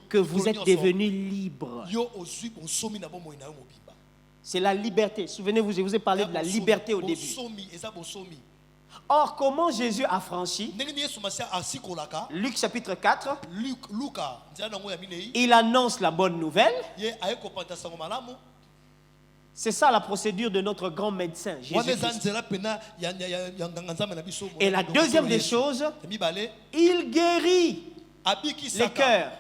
que vous êtes devenu libre. C'est la liberté. Souvenez-vous, je vous ai parlé de la liberté au début. Or, comment Jésus a franchi? Luc chapitre 4, il annonce la bonne nouvelle. C'est ça la procédure de notre grand médecin, Jésus-Christ. Et la deuxième des choses, il guérit les cœurs.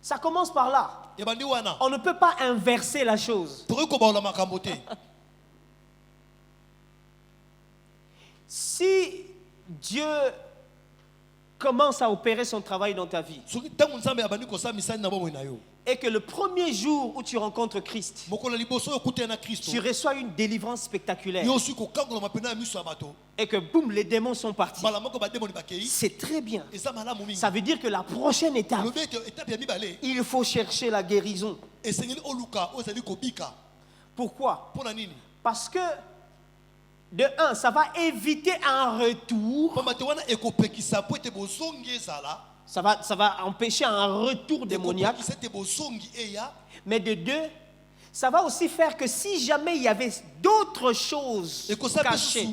Ça commence par là. On ne peut pas inverser la chose. Si Dieu commence à opérer son travail dans ta vie, et que le premier jour où tu rencontres Christ, tu reçois une délivrance spectaculaire, et que boum, les démons sont partis, c'est très bien. Ça veut dire que la prochaine étape, il faut chercher la guérison. Pourquoi? Parce que de un, ça va éviter un retour. Ça va empêcher un retour démoniaque. Mais de deux, ça va aussi faire que si jamais il y avait d'autres choses cachées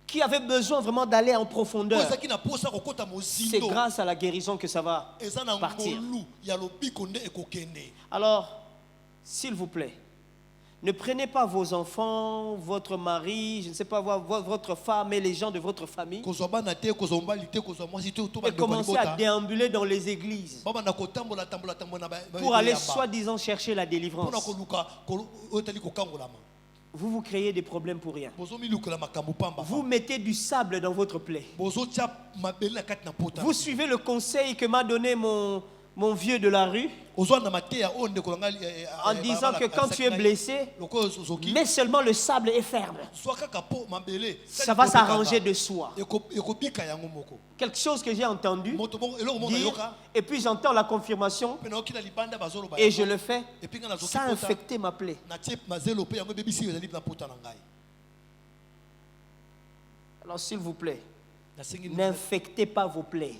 qui avaient besoin vraiment d'aller en profondeur, c'est grâce à la guérison que ça va partir. Alors, s'il vous plaît, ne prenez pas vos enfants, votre mari, je ne sais pas, votre femme et les gens de votre famille et commencez à déambuler dans les églises pour aller soi-disant chercher la délivrance. Vous vous créez des problèmes pour rien. Vous mettez du sable dans votre plaie. Vous suivez le conseil que m'a donné mon vieux de la rue, en disant que quand tu es blessé, mets seulement le sable est ferme. Ça va s'arranger de soi. Quelque chose que j'ai entendu dire, et puis j'entends la confirmation, et je le fais, ça a infecté ma plaie. Alors s'il vous plaît, n'infectez pas vos plaies.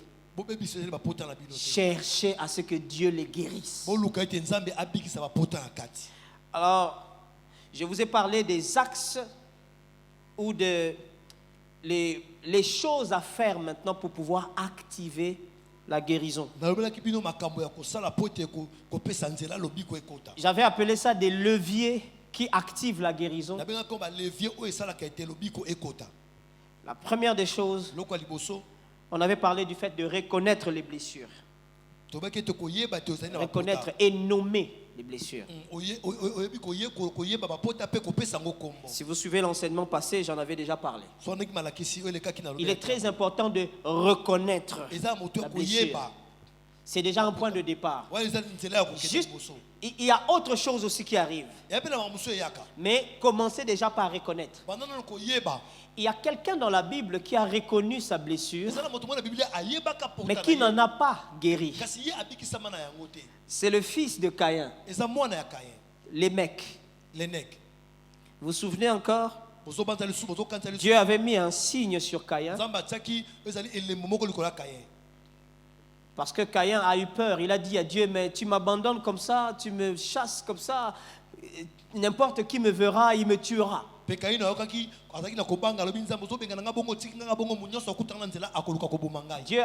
Cherchez à ce que Dieu les guérisse. Alors, je vous ai parlé des axes ou les choses à faire maintenant pour pouvoir activer la guérison. J'avais appelé ça des leviers qui activent la guérison. La première des choses, on avait parlé du fait de reconnaître les blessures. Reconnaître et nommer les blessures. Si vous suivez l'enseignement passé, j'en avais déjà parlé. Il est très important de reconnaître la blessure. C'est déjà un point de départ. Juste, il y a autre chose aussi qui arrive. Mais commencez déjà par reconnaître. Il y a quelqu'un dans la Bible qui a reconnu sa blessure, mais qui n'en a pas guéri. C'est le fils de Caïn, Lémec. Vous vous souvenez encore? Dieu avait mis un signe sur Caïn. Parce que Caïn a eu peur. Il a dit à Dieu, mais tu m'abandonnes comme ça, tu me chasses comme ça, n'importe qui me verra, il me tuera. Dieu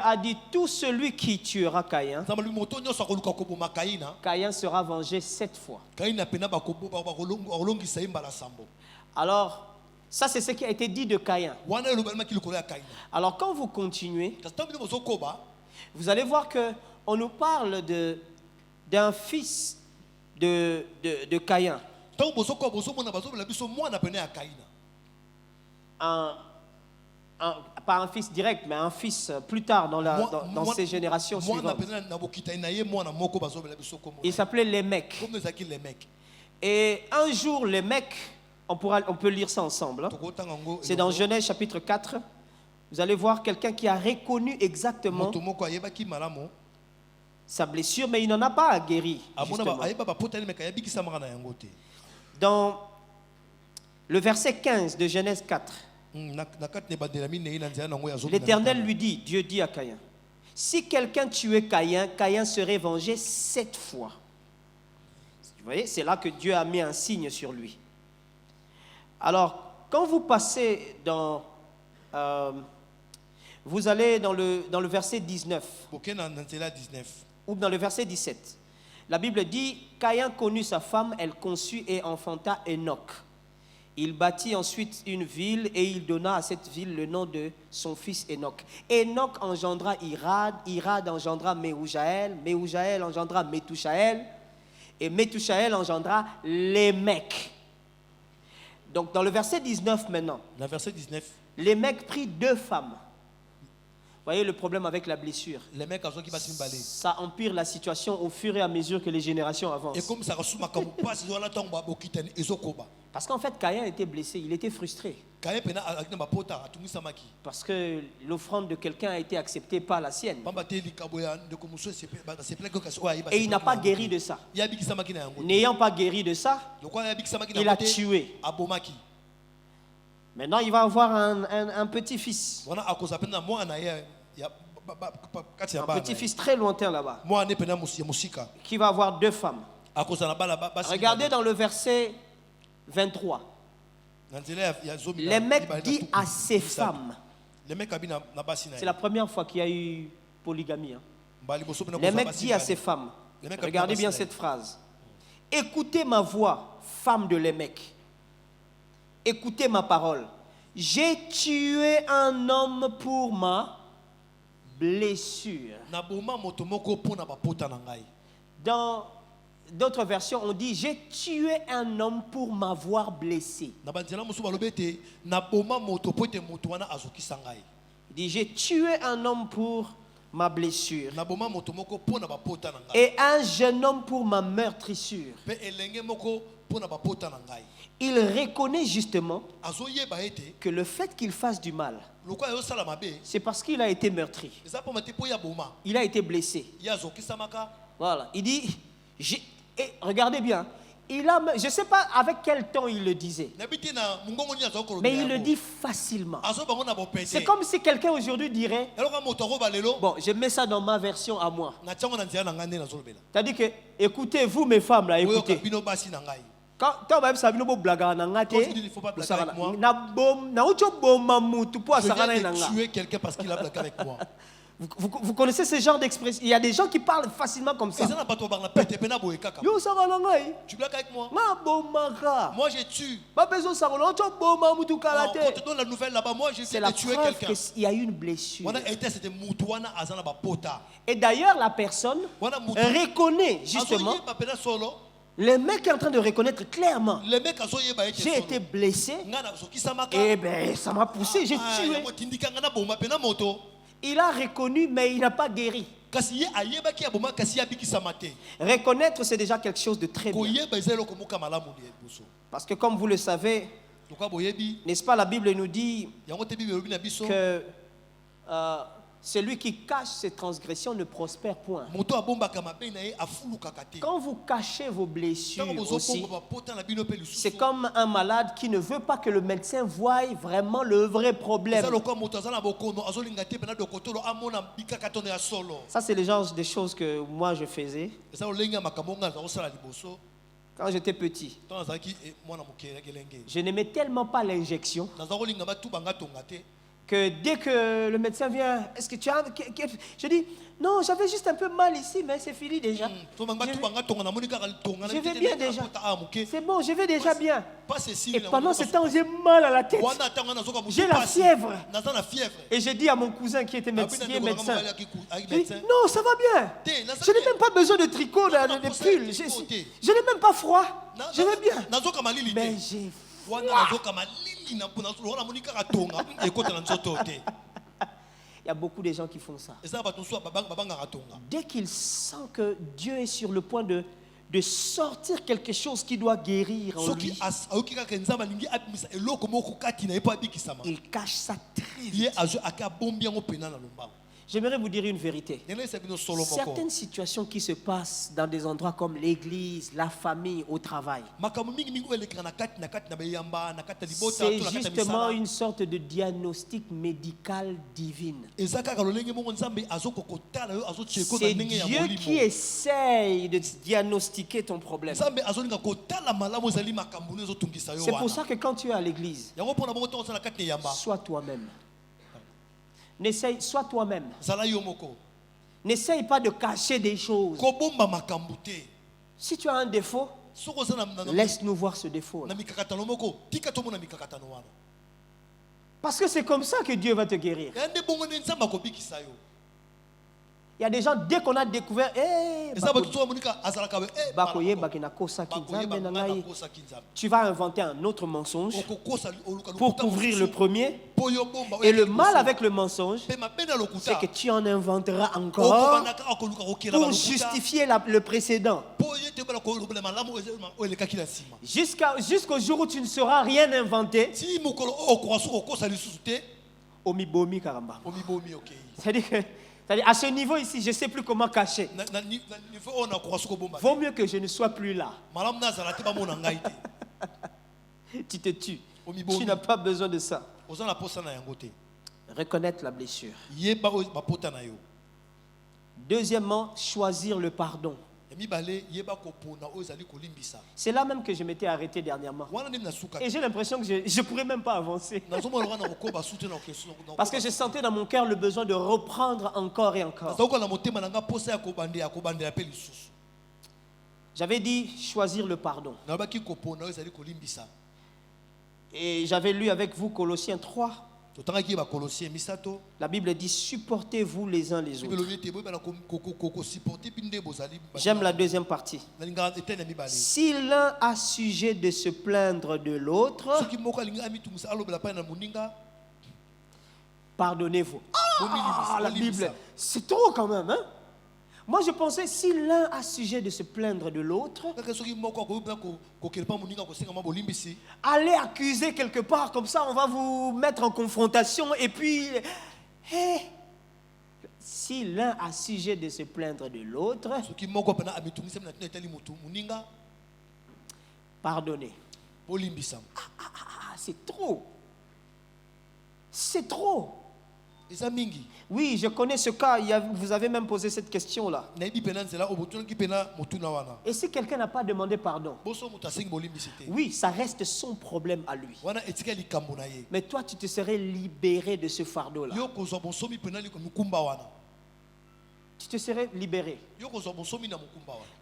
a dit, tout celui qui tuera Caïn, Caïn sera vengé 7 fois. Alors, ça c'est ce qui a été dit de Caïn. Alors quand vous continuez, vous allez voir qu'on nous parle d'un fils de Caïn. Pas un fils direct, mais un fils plus tard dans ces générations suivantes. Il s'appelait Lémec. Et un jour, Lémec, on peut lire ça ensemble. C'est dans Genèse chapitre 4. Vous allez voir quelqu'un qui a reconnu exactement sa blessure, mais il n'en a pas guéri. Dans le verset 15 de Genèse 4, l'Éternel lui dit, Dieu dit à Caïn, si quelqu'un tuait Caïn, Caïn serait vengé 7 fois. Vous voyez, c'est là que Dieu a mis un signe sur lui. Alors, quand vous passez dans... vous allez dans le verset 19 ou dans le verset 17. La Bible dit, Caïn connut sa femme, elle conçut et enfanta Enoch. Il bâtit ensuite une ville et il donna à cette ville le nom de son fils Enoch. Enoch engendra Irad, Irad engendra Méhoujaël, Méhoujaël engendra Métouchaël et Métouchaël engendra Lémec. Donc dans le verset 19 maintenant, le verset 19, Lémec prit 2 femmes. Vous voyez le problème avec la blessure. Ça empire la situation au fur et à mesure que les générations avancent. Parce qu'en fait, Caïn était blessé, il était frustré. Parce que l'offrande de quelqu'un a été acceptée par la sienne. Et il n'a pas guéri de ça. N'ayant pas guéri de ça, il a tué. Maintenant, il va avoir un petit-fils. Un petit-fils très lointain là-bas, qui va avoir 2 femmes. Regardez dans le verset 23. Lémec dit à ses femmes. C'est la première fois qu'il y a eu polygamie. Lémec dit à ses femmes. Regardez bien cette phrase. Écoutez ma voix, femme de Lémec. Écoutez ma parole. J'ai tué un homme pour ma blessure. Dans d'autres versions, on dit j'ai tué un homme pour m'avoir blessé. Il dit j'ai tué un homme pour ma blessure et un jeune homme pour ma meurtrissure. Il reconnaît justement que le fait qu'il fasse du mal, c'est parce qu'il a été meurtri. Il a été blessé. Voilà. Il dit, regardez bien, je ne sais pas avec quel ton il le disait, mais il le dit facilement. C'est comme si quelqu'un aujourd'hui dirait, bon, je mets ça dans ma version à moi. C'est-à-dire que, écoutez, vous mes femmes là, écoutez. Quand même ça vient au blaga nangate, il faut pas blaguer avec moi. Je viens de tuer quelqu'un parce qu'il a blagué avec moi. Vous connaissez ce genre d'expression? Il y a des gens qui parlent facilement comme ça. Tu blagues avec moi? Moi je tue. Quand on te donne la nouvelle là-bas, moi je viens de tuer quelqu'un. Il y a eu une blessure. Et d'ailleurs la personne reconnaît justement. Le mec est en train de reconnaître clairement. J'ai été blessé. Et ben ça m'a poussé, j'ai tué. Il a reconnu, mais il n'a pas guéri. Reconnaître, c'est déjà quelque chose de très bien. Parce que comme vous le savez, n'est-ce pas, la Bible nous dit que celui qui cache ses transgressions ne prospère point. Quand vous cachez vos blessures aussi, c'est comme un malade qui ne veut pas que le médecin voie vraiment le vrai problème. Ça, c'est le genre de choses que moi je faisais quand j'étais petit. Je n'aimais tellement pas l'injection que dès que le médecin vient, est-ce que tu as... Je dis, non, j'avais juste un peu mal ici, mais c'est fini déjà. Je vais bien déjà. C'est bon, je vais déjà bien. Et pendant ce temps, j'ai mal à la tête. J'ai la fièvre. Et j'ai dit à mon cousin qui était médecin, non, ça va bien. Je n'ai même pas besoin de tricot, de pull. Je n'ai même pas froid. Je vais bien. Mais j'ai froid. Il y a beaucoup de gens qui font ça. Dès qu'ils sentent que Dieu est sur le point de sortir quelque chose qui doit guérir en lui, il cache ça très vite. J'aimerais vous dire une vérité. Certaines situations qui se passent dans des endroits comme l'église, la famille, au travail, c'est justement une sorte de diagnostic médical divin. C'est Dieu qui essaye de diagnostiquer ton problème. C'est pour ça que quand tu es à l'église, sois toi-même. Sois toi-même. N'essaye pas de cacher des choses. Si tu as un défaut, laisse-nous voir ce défaut. Parce que c'est comme ça que Dieu va te guérir. Il y a des gens, dès qu'on a découvert, tu vas inventer un autre mensonge pour couvrir le premier. Et le mal avec le mensonge, c'est que tu en inventeras encore pour justifier le précédent. Jusqu'au jour où tu ne sauras rien inventer. Omibomi karamba. C'est-à-dire à ce niveau ici, je ne sais plus comment cacher. Vaut mieux que je ne sois plus là. Tu te tues. Tu n'as pas besoin de ça. Reconnaître la blessure. Deuxièmement, choisir le pardon. C'est là même que je m'étais arrêté dernièrement. Et j'ai l'impression que je ne pourrais même pas avancer. Parce que je sentais dans mon cœur le besoin de reprendre encore et encore. J'avais dit choisir le pardon. Et j'avais lu avec vous Colossiens 3. La Bible dit supportez-vous les uns les autres. J'aime la deuxième partie. Si l'un a sujet de se plaindre de l'autre, pardonnez-vous. La Bible, c'est trop quand même, hein? Moi je pensais si l'un a sujet de se plaindre de l'autre, allez accuser quelque part, comme ça on va vous mettre en confrontation et puis si l'un a sujet de se plaindre de l'autre, pardonnez. C'est trop. C'est trop. Oui, je connais ce cas. Vous avez même posé cette question-là. Et si quelqu'un n'a pas demandé pardon? Oui, ça reste son problème à lui. Mais toi, tu te serais libéré de ce fardeau-là. Tu te serais libéré.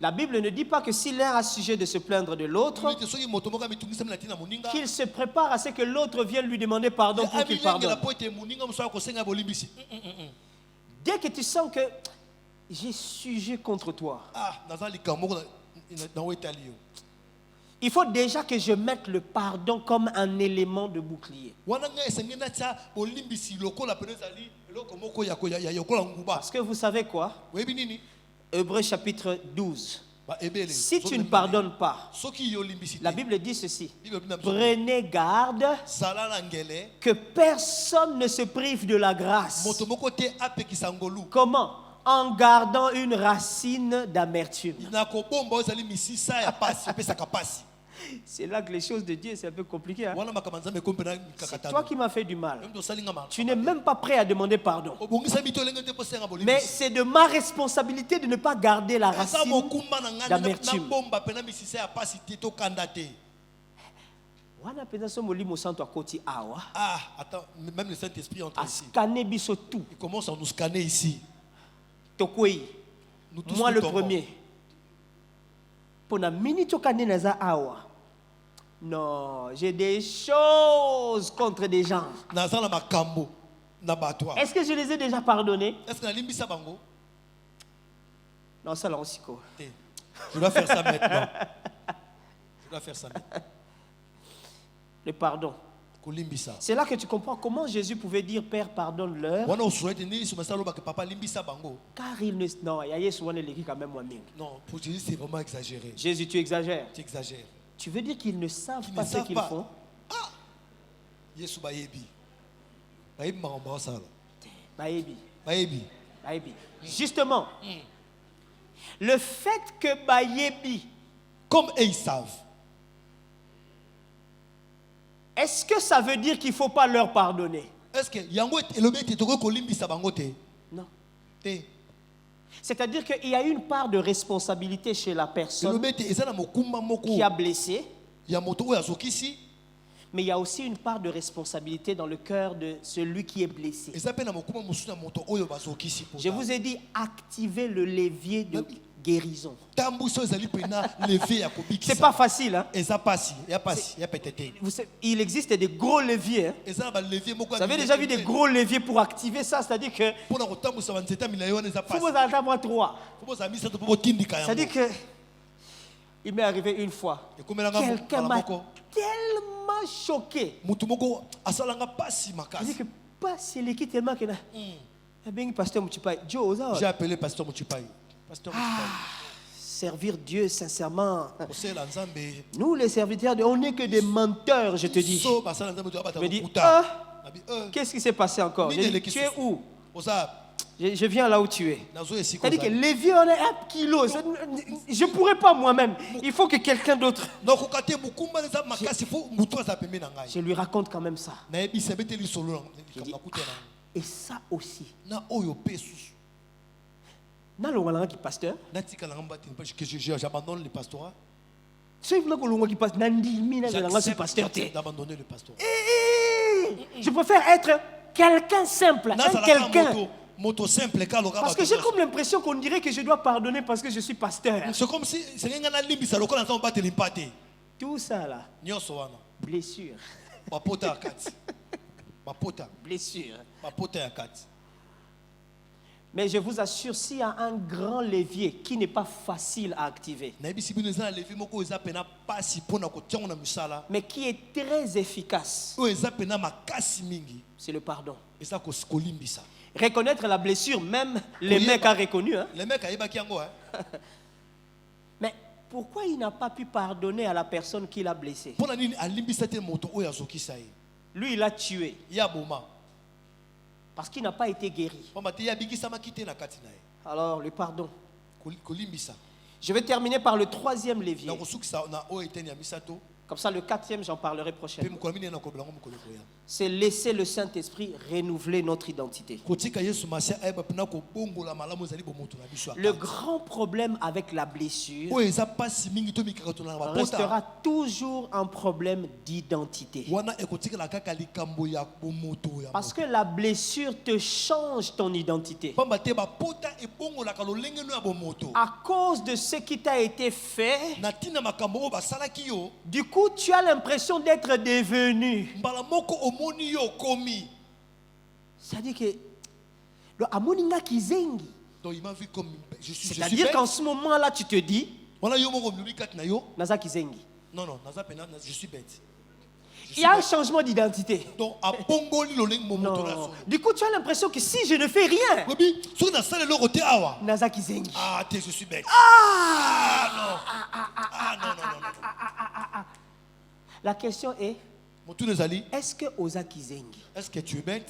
La Bible ne dit pas que si l'un a sujet de se plaindre de l'autre, qu'il se prépare à ce que l'autre vienne lui demander pardon pour qu'il pardonne. Dès que tu sens que j'ai sujet contre toi, il faut déjà que je mette le pardon comme un élément de bouclier. Parce que vous savez quoi? Hébreux chapitre 12. Si tu ne pardonnes pas, la Bible dit ceci: prenez garde que personne ne se prive de la grâce. Comment? En gardant une racine d'amertume. C'est là que les choses de Dieu, c'est un peu compliqué. Hein? C'est toi qui m'as fait du mal. Tu n'es même pas prêt à demander pardon. Mais c'est de ma responsabilité de ne pas garder la racine d'amertume. Attends, même le Saint-Esprit est entré ici. Il commence à nous scanner ici. Moi le premier. Non, j'ai des choses contre des gens. Est-ce que je les ai déjà pardonnés? Non, ça là aussi quoi. Je dois faire ça maintenant. Le pardon. C'est là que tu comprends comment Jésus pouvait dire Père pardonne-leur. Car il ne... Non, il y a souvent les quand même. Non, pour Jésus c'est vraiment exagéré. Jésus, tu exagères. Tu exagères. Tu veux dire qu'ils ne savent pas ce qu'ils font? Ah! Yesu bayebi. Bayebi maramba ça. Bayebi. Justement, le fait que bayebi, comme eux ils savent, est-ce que ça veut dire qu'il ne faut pas leur pardonner? Est-ce que yango elobi toko kolimbisa bango te? Non. C'est-à-dire qu'il y a une part de responsabilité chez la personne qui a blessé, mais il y a aussi une part de responsabilité dans le cœur de celui qui est blessé. Je vous ai dit, activez le levier guérison. C'est C'est pas facile. Hein? Il existe des gros leviers. Hein? Vous avez déjà vu des gros leviers pour activer ça? C'est-à-dire que faut vous attendre 3. C'est-à-dire que il m'est arrivé une fois. Quelqu'un m'a tellement choqué. C'est-à-dire que pas c'est l'équipe tellement que j'ai appelé Pasteur Muchipai. Servir Dieu sincèrement. Nous les serviteurs, on n'est que des menteurs, je te dis. Je me dis, qu'est-ce qui s'est passé encore? Je dis, tu es où? Je viens là où tu es. C'est-à-dire que les vieux, on est 1 kilo. Je ne pourrais pas moi-même. Il faut que quelqu'un d'autre. Je lui raconte quand même ça. Et ça aussi. Pasteur. J'abandonne le pastorat. D'abandonner le pastorat. Je préfère être quelqu'un simple. Quelqu'un. Parce que j'ai comme l'impression qu'on dirait que je dois pardonner parce que je suis pasteur. C'est comme si tout ça là. Blessure. Blessure. Mais je vous assure, s'il y a un grand levier qui n'est pas facile à activer, mais qui est très efficace, c'est le pardon. Reconnaître la blessure, même les mecs ont reconnu. Hein? Mais pourquoi il n'a pas pu pardonner à la personne qui l'a blessé? Lui, il a tué. Parce qu'il n'a pas été guéri. Alors, le pardon. Je vais terminer par le 3e levier. Comme ça, le 4e, j'en parlerai prochainement. C'est laisser le Saint-Esprit renouveler notre identité. Le grand problème avec la blessure restera toujours un problème d'identité. Parce que la blessure te change ton identité. À cause de ce qui t'a été fait, du coup, tu as l'impression d'être devenu. C'est-à-dire que c'est-à-dire qu'en ce moment-là, tu te dis, Naza Kizengi. Non, je suis bête. Il y a un changement d'identité. Non. Du coup, tu as l'impression que si je ne fais rien, Naza Kizengi. Je suis bête. Non. La question est, est-ce que Oza Kizengi? Est-ce que tu es bête?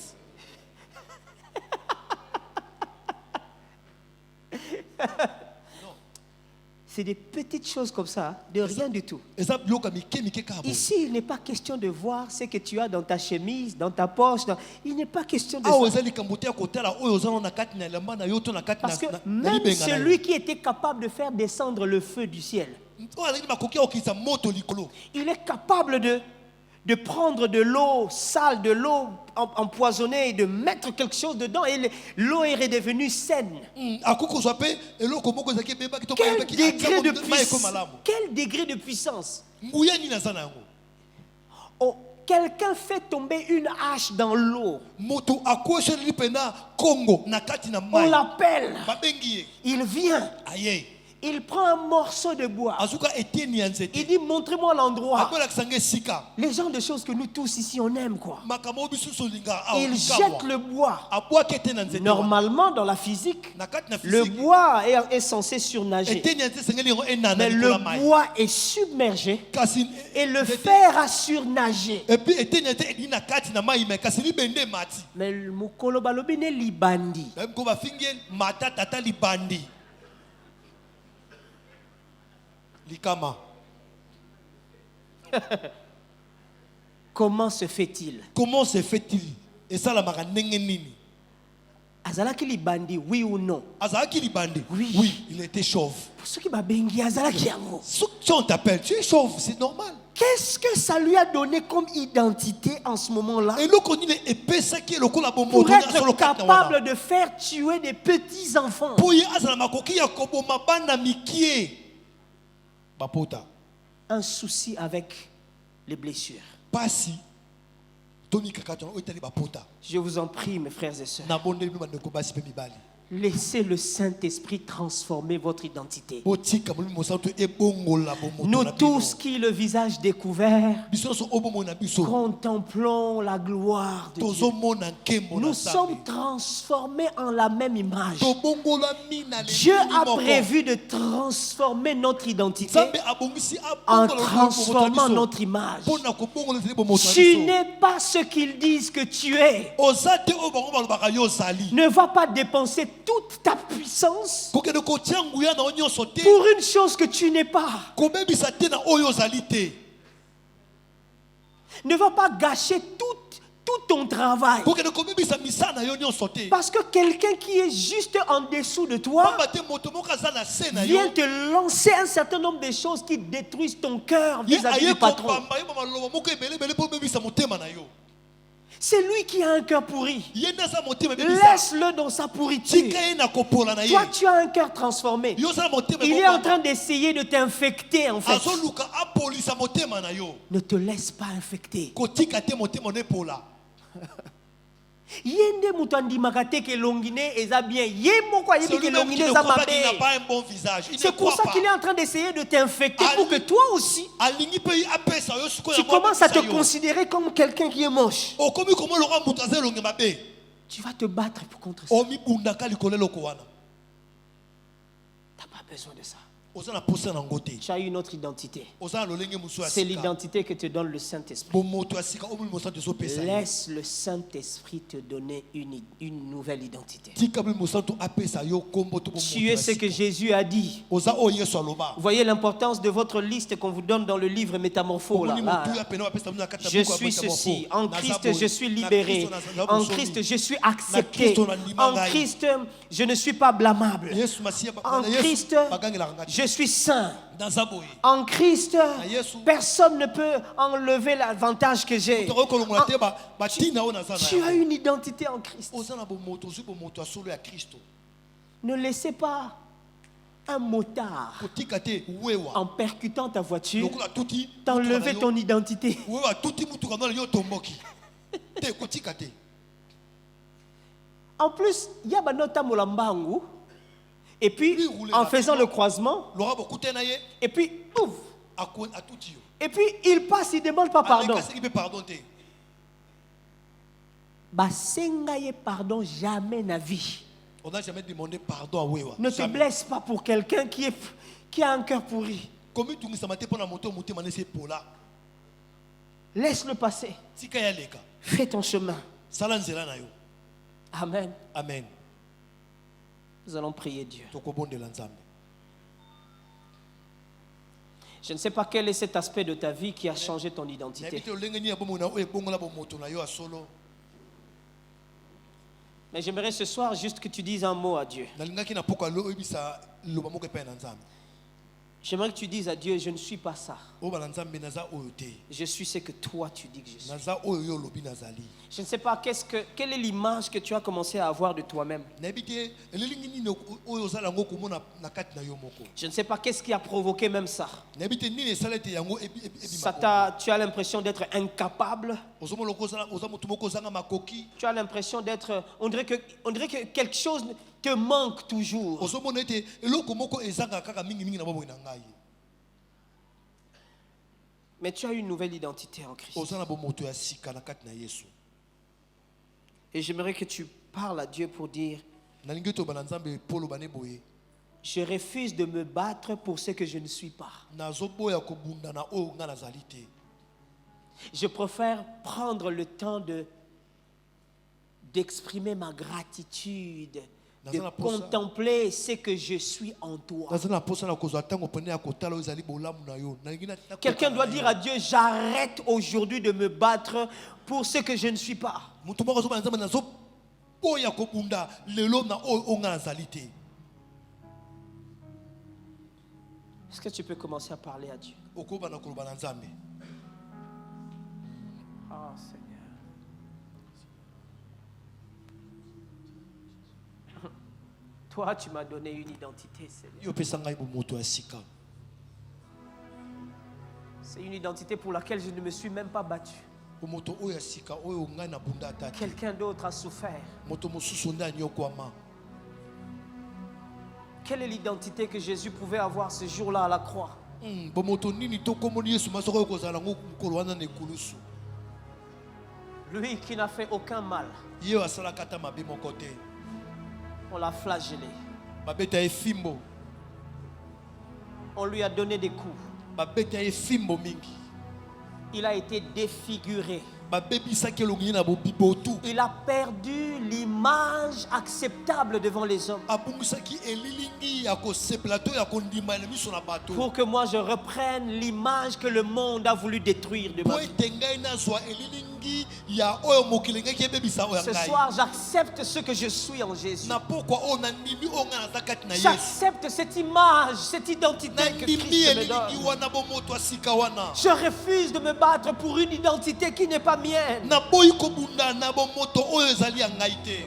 C'est des petites choses comme ça, de rien du tout. Ici, il n'est pas question de voir ce que tu as dans ta chemise, dans ta poche. Il n'est pas question de ça. Parce que même celui qui était capable de faire descendre le feu du ciel, il est capable de prendre de l'eau sale, de l'eau empoisonnée et de mettre quelque chose dedans et l'eau est redevenue saine. Quel degré de puissance? Oh, quelqu'un fait tomber une hache dans l'eau. On l'appelle. Il vient. Il prend un morceau de bois. Il dit, montrez-moi l'endroit. Les genres de choses que nous tous ici on aime quoi. Il jette le bois. Normalement dans la physique, le bois est censé surnager. Mais le bois est submergé et le fer a surnagé. Mais le mukolo balobi ne libandi. Comment se fait-il? Et ça la maranengeni. Azalaki libandi, oui ou non? Azalaki libandi. Oui, il était chauve. Pour ceux qui m'a bengi azalaki yango. Si on t'appelle, tu es chauve, c'est normal. Qu'est-ce que ça lui a donné comme identité en ce moment-là? Pour être capable de faire tuer des petits-enfants. Un souci avec les blessures. Je vous en prie, mes frères et sœurs. Laissez le Saint-Esprit transformer votre identité. Nous tous qui, le visage découvert, contemplons la gloire de Dieu. Nous sommes transformés en la même image. Dieu a prévu de transformer notre identité en transformant notre image. Tu n'es pas ce qu'ils disent que tu es. Ne va pas dépenser toute ta puissance pour une chose que tu n'es pas. Ne va pas gâcher tout ton travail. Parce que quelqu'un qui est juste en dessous de toi vient te lancer un certain nombre de choses qui détruisent ton cœur vis-à-vis du patron. C'est lui qui a un cœur pourri. Laisse-le dans sa pourriture. Toi, tu as un cœur transformé. Il est en train d'essayer de t'infecter, en fait. Ne te laisse pas infecter. Yende mutandi makate ke longine eza bien. Yemo kwa yebi ke longine eza mabe. C'est pour ça qu'il est en train d'essayer de t'infecter pour que toi aussi tu commences à te considérer comme quelqu'un qui est moche. Tu vas te battre contre ça. T'as pas besoin de ça. Tu as une autre identité. C'est l'identité que te donne le Saint-Esprit. Laisse le Saint-Esprit te donner une nouvelle identité. Tu es ce que Jésus a dit. Vous voyez l'importance de votre liste qu'on vous donne dans le livre Métamorphose. Je suis ceci. En Christ, je suis libéré. En Christ, je suis accepté. En Christ, je ne suis pas blâmable. En Christ, je suis saint. En Christ, personne ne peut enlever l'avantage que j'ai. Tu as une identité en Christ. Ne laissez pas un motard, en percutant ta voiture, t'enlever ton identité. En plus, il y a Banota Molambangu. Et puis, en faisant le croisement, et puis, ouf. Et puis, il passe, il ne demande pas pardon. Basengaye pardon jamais na vie. On n'a jamais demandé pardon à Wewa. Ne te blesse pas pour quelqu'un qui a un cœur pourri. Laisse-le passer. Fais ton chemin. Amen. Amen. Nous allons prier Dieu. Je ne sais pas quel est cet aspect de ta vie qui a changé ton identité. Mais j'aimerais ce soir juste que tu dises un mot à Dieu. J'aimerais que tu dises à Dieu, je ne suis pas ça. Je suis ce que toi tu dis que je suis. Je ne sais pas quelle est l'image que tu as commencé à avoir de toi-même. Je ne sais pas qu'est-ce qui a provoqué même ça. Tu as l'impression d'être incapable. Tu as l'impression d'être... On dirait que quelque chose te manque toujours. Mais tu as une nouvelle identité en Christ. Et j'aimerais que tu parles à Dieu pour dire, je refuse de me battre pour ce que je ne suis pas. Je préfère prendre le temps d'exprimer ma gratitude, de contempler ce que je suis en toi. Quelqu'un doit dire à Dieu, j'arrête aujourd'hui de me battre pour ce que je ne suis pas. Est-ce que tu peux commencer à parler à Dieu? Oh Seigneur. Toi, tu m'as donné une identité, Seigneur. C'est une identité pour laquelle je ne me suis même pas battu. Quelqu'un d'autre a souffert. Quelle est l'identité que Jésus pouvait avoir ce jour-là à la croix? Lui qui n'a fait aucun mal. On l'a flagellé. On lui a donné des coups. Il a été défiguré. Il a perdu l'image acceptable devant les hommes. Pour que moi je reprenne l'image que le monde a voulu détruire de ma vie. Ce soir, j'accepte ce que je suis en Jésus. J'accepte cette image, cette identité que Christ me donne. Je refuse de me battre pour une identité qui n'est pas mienne. Je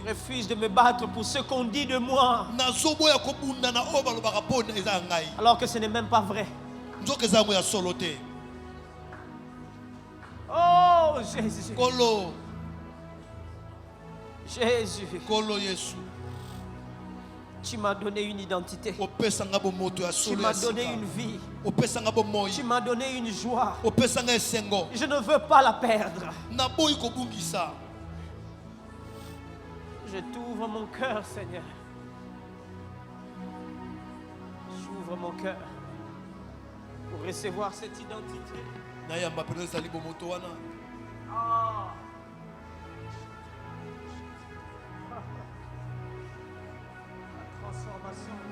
refuse de me battre pour ce qu'on dit de moi, alors que ce n'est même pas vrai. Oh Jésus. Jésus. Tu m'as donné une identité. Tu m'as donné une vie. Tu m'as donné une joie. Je ne veux pas la perdre. Je t'ouvre mon cœur, Seigneur. J'ouvre mon cœur pour recevoir cette identité. Ah. La transformation.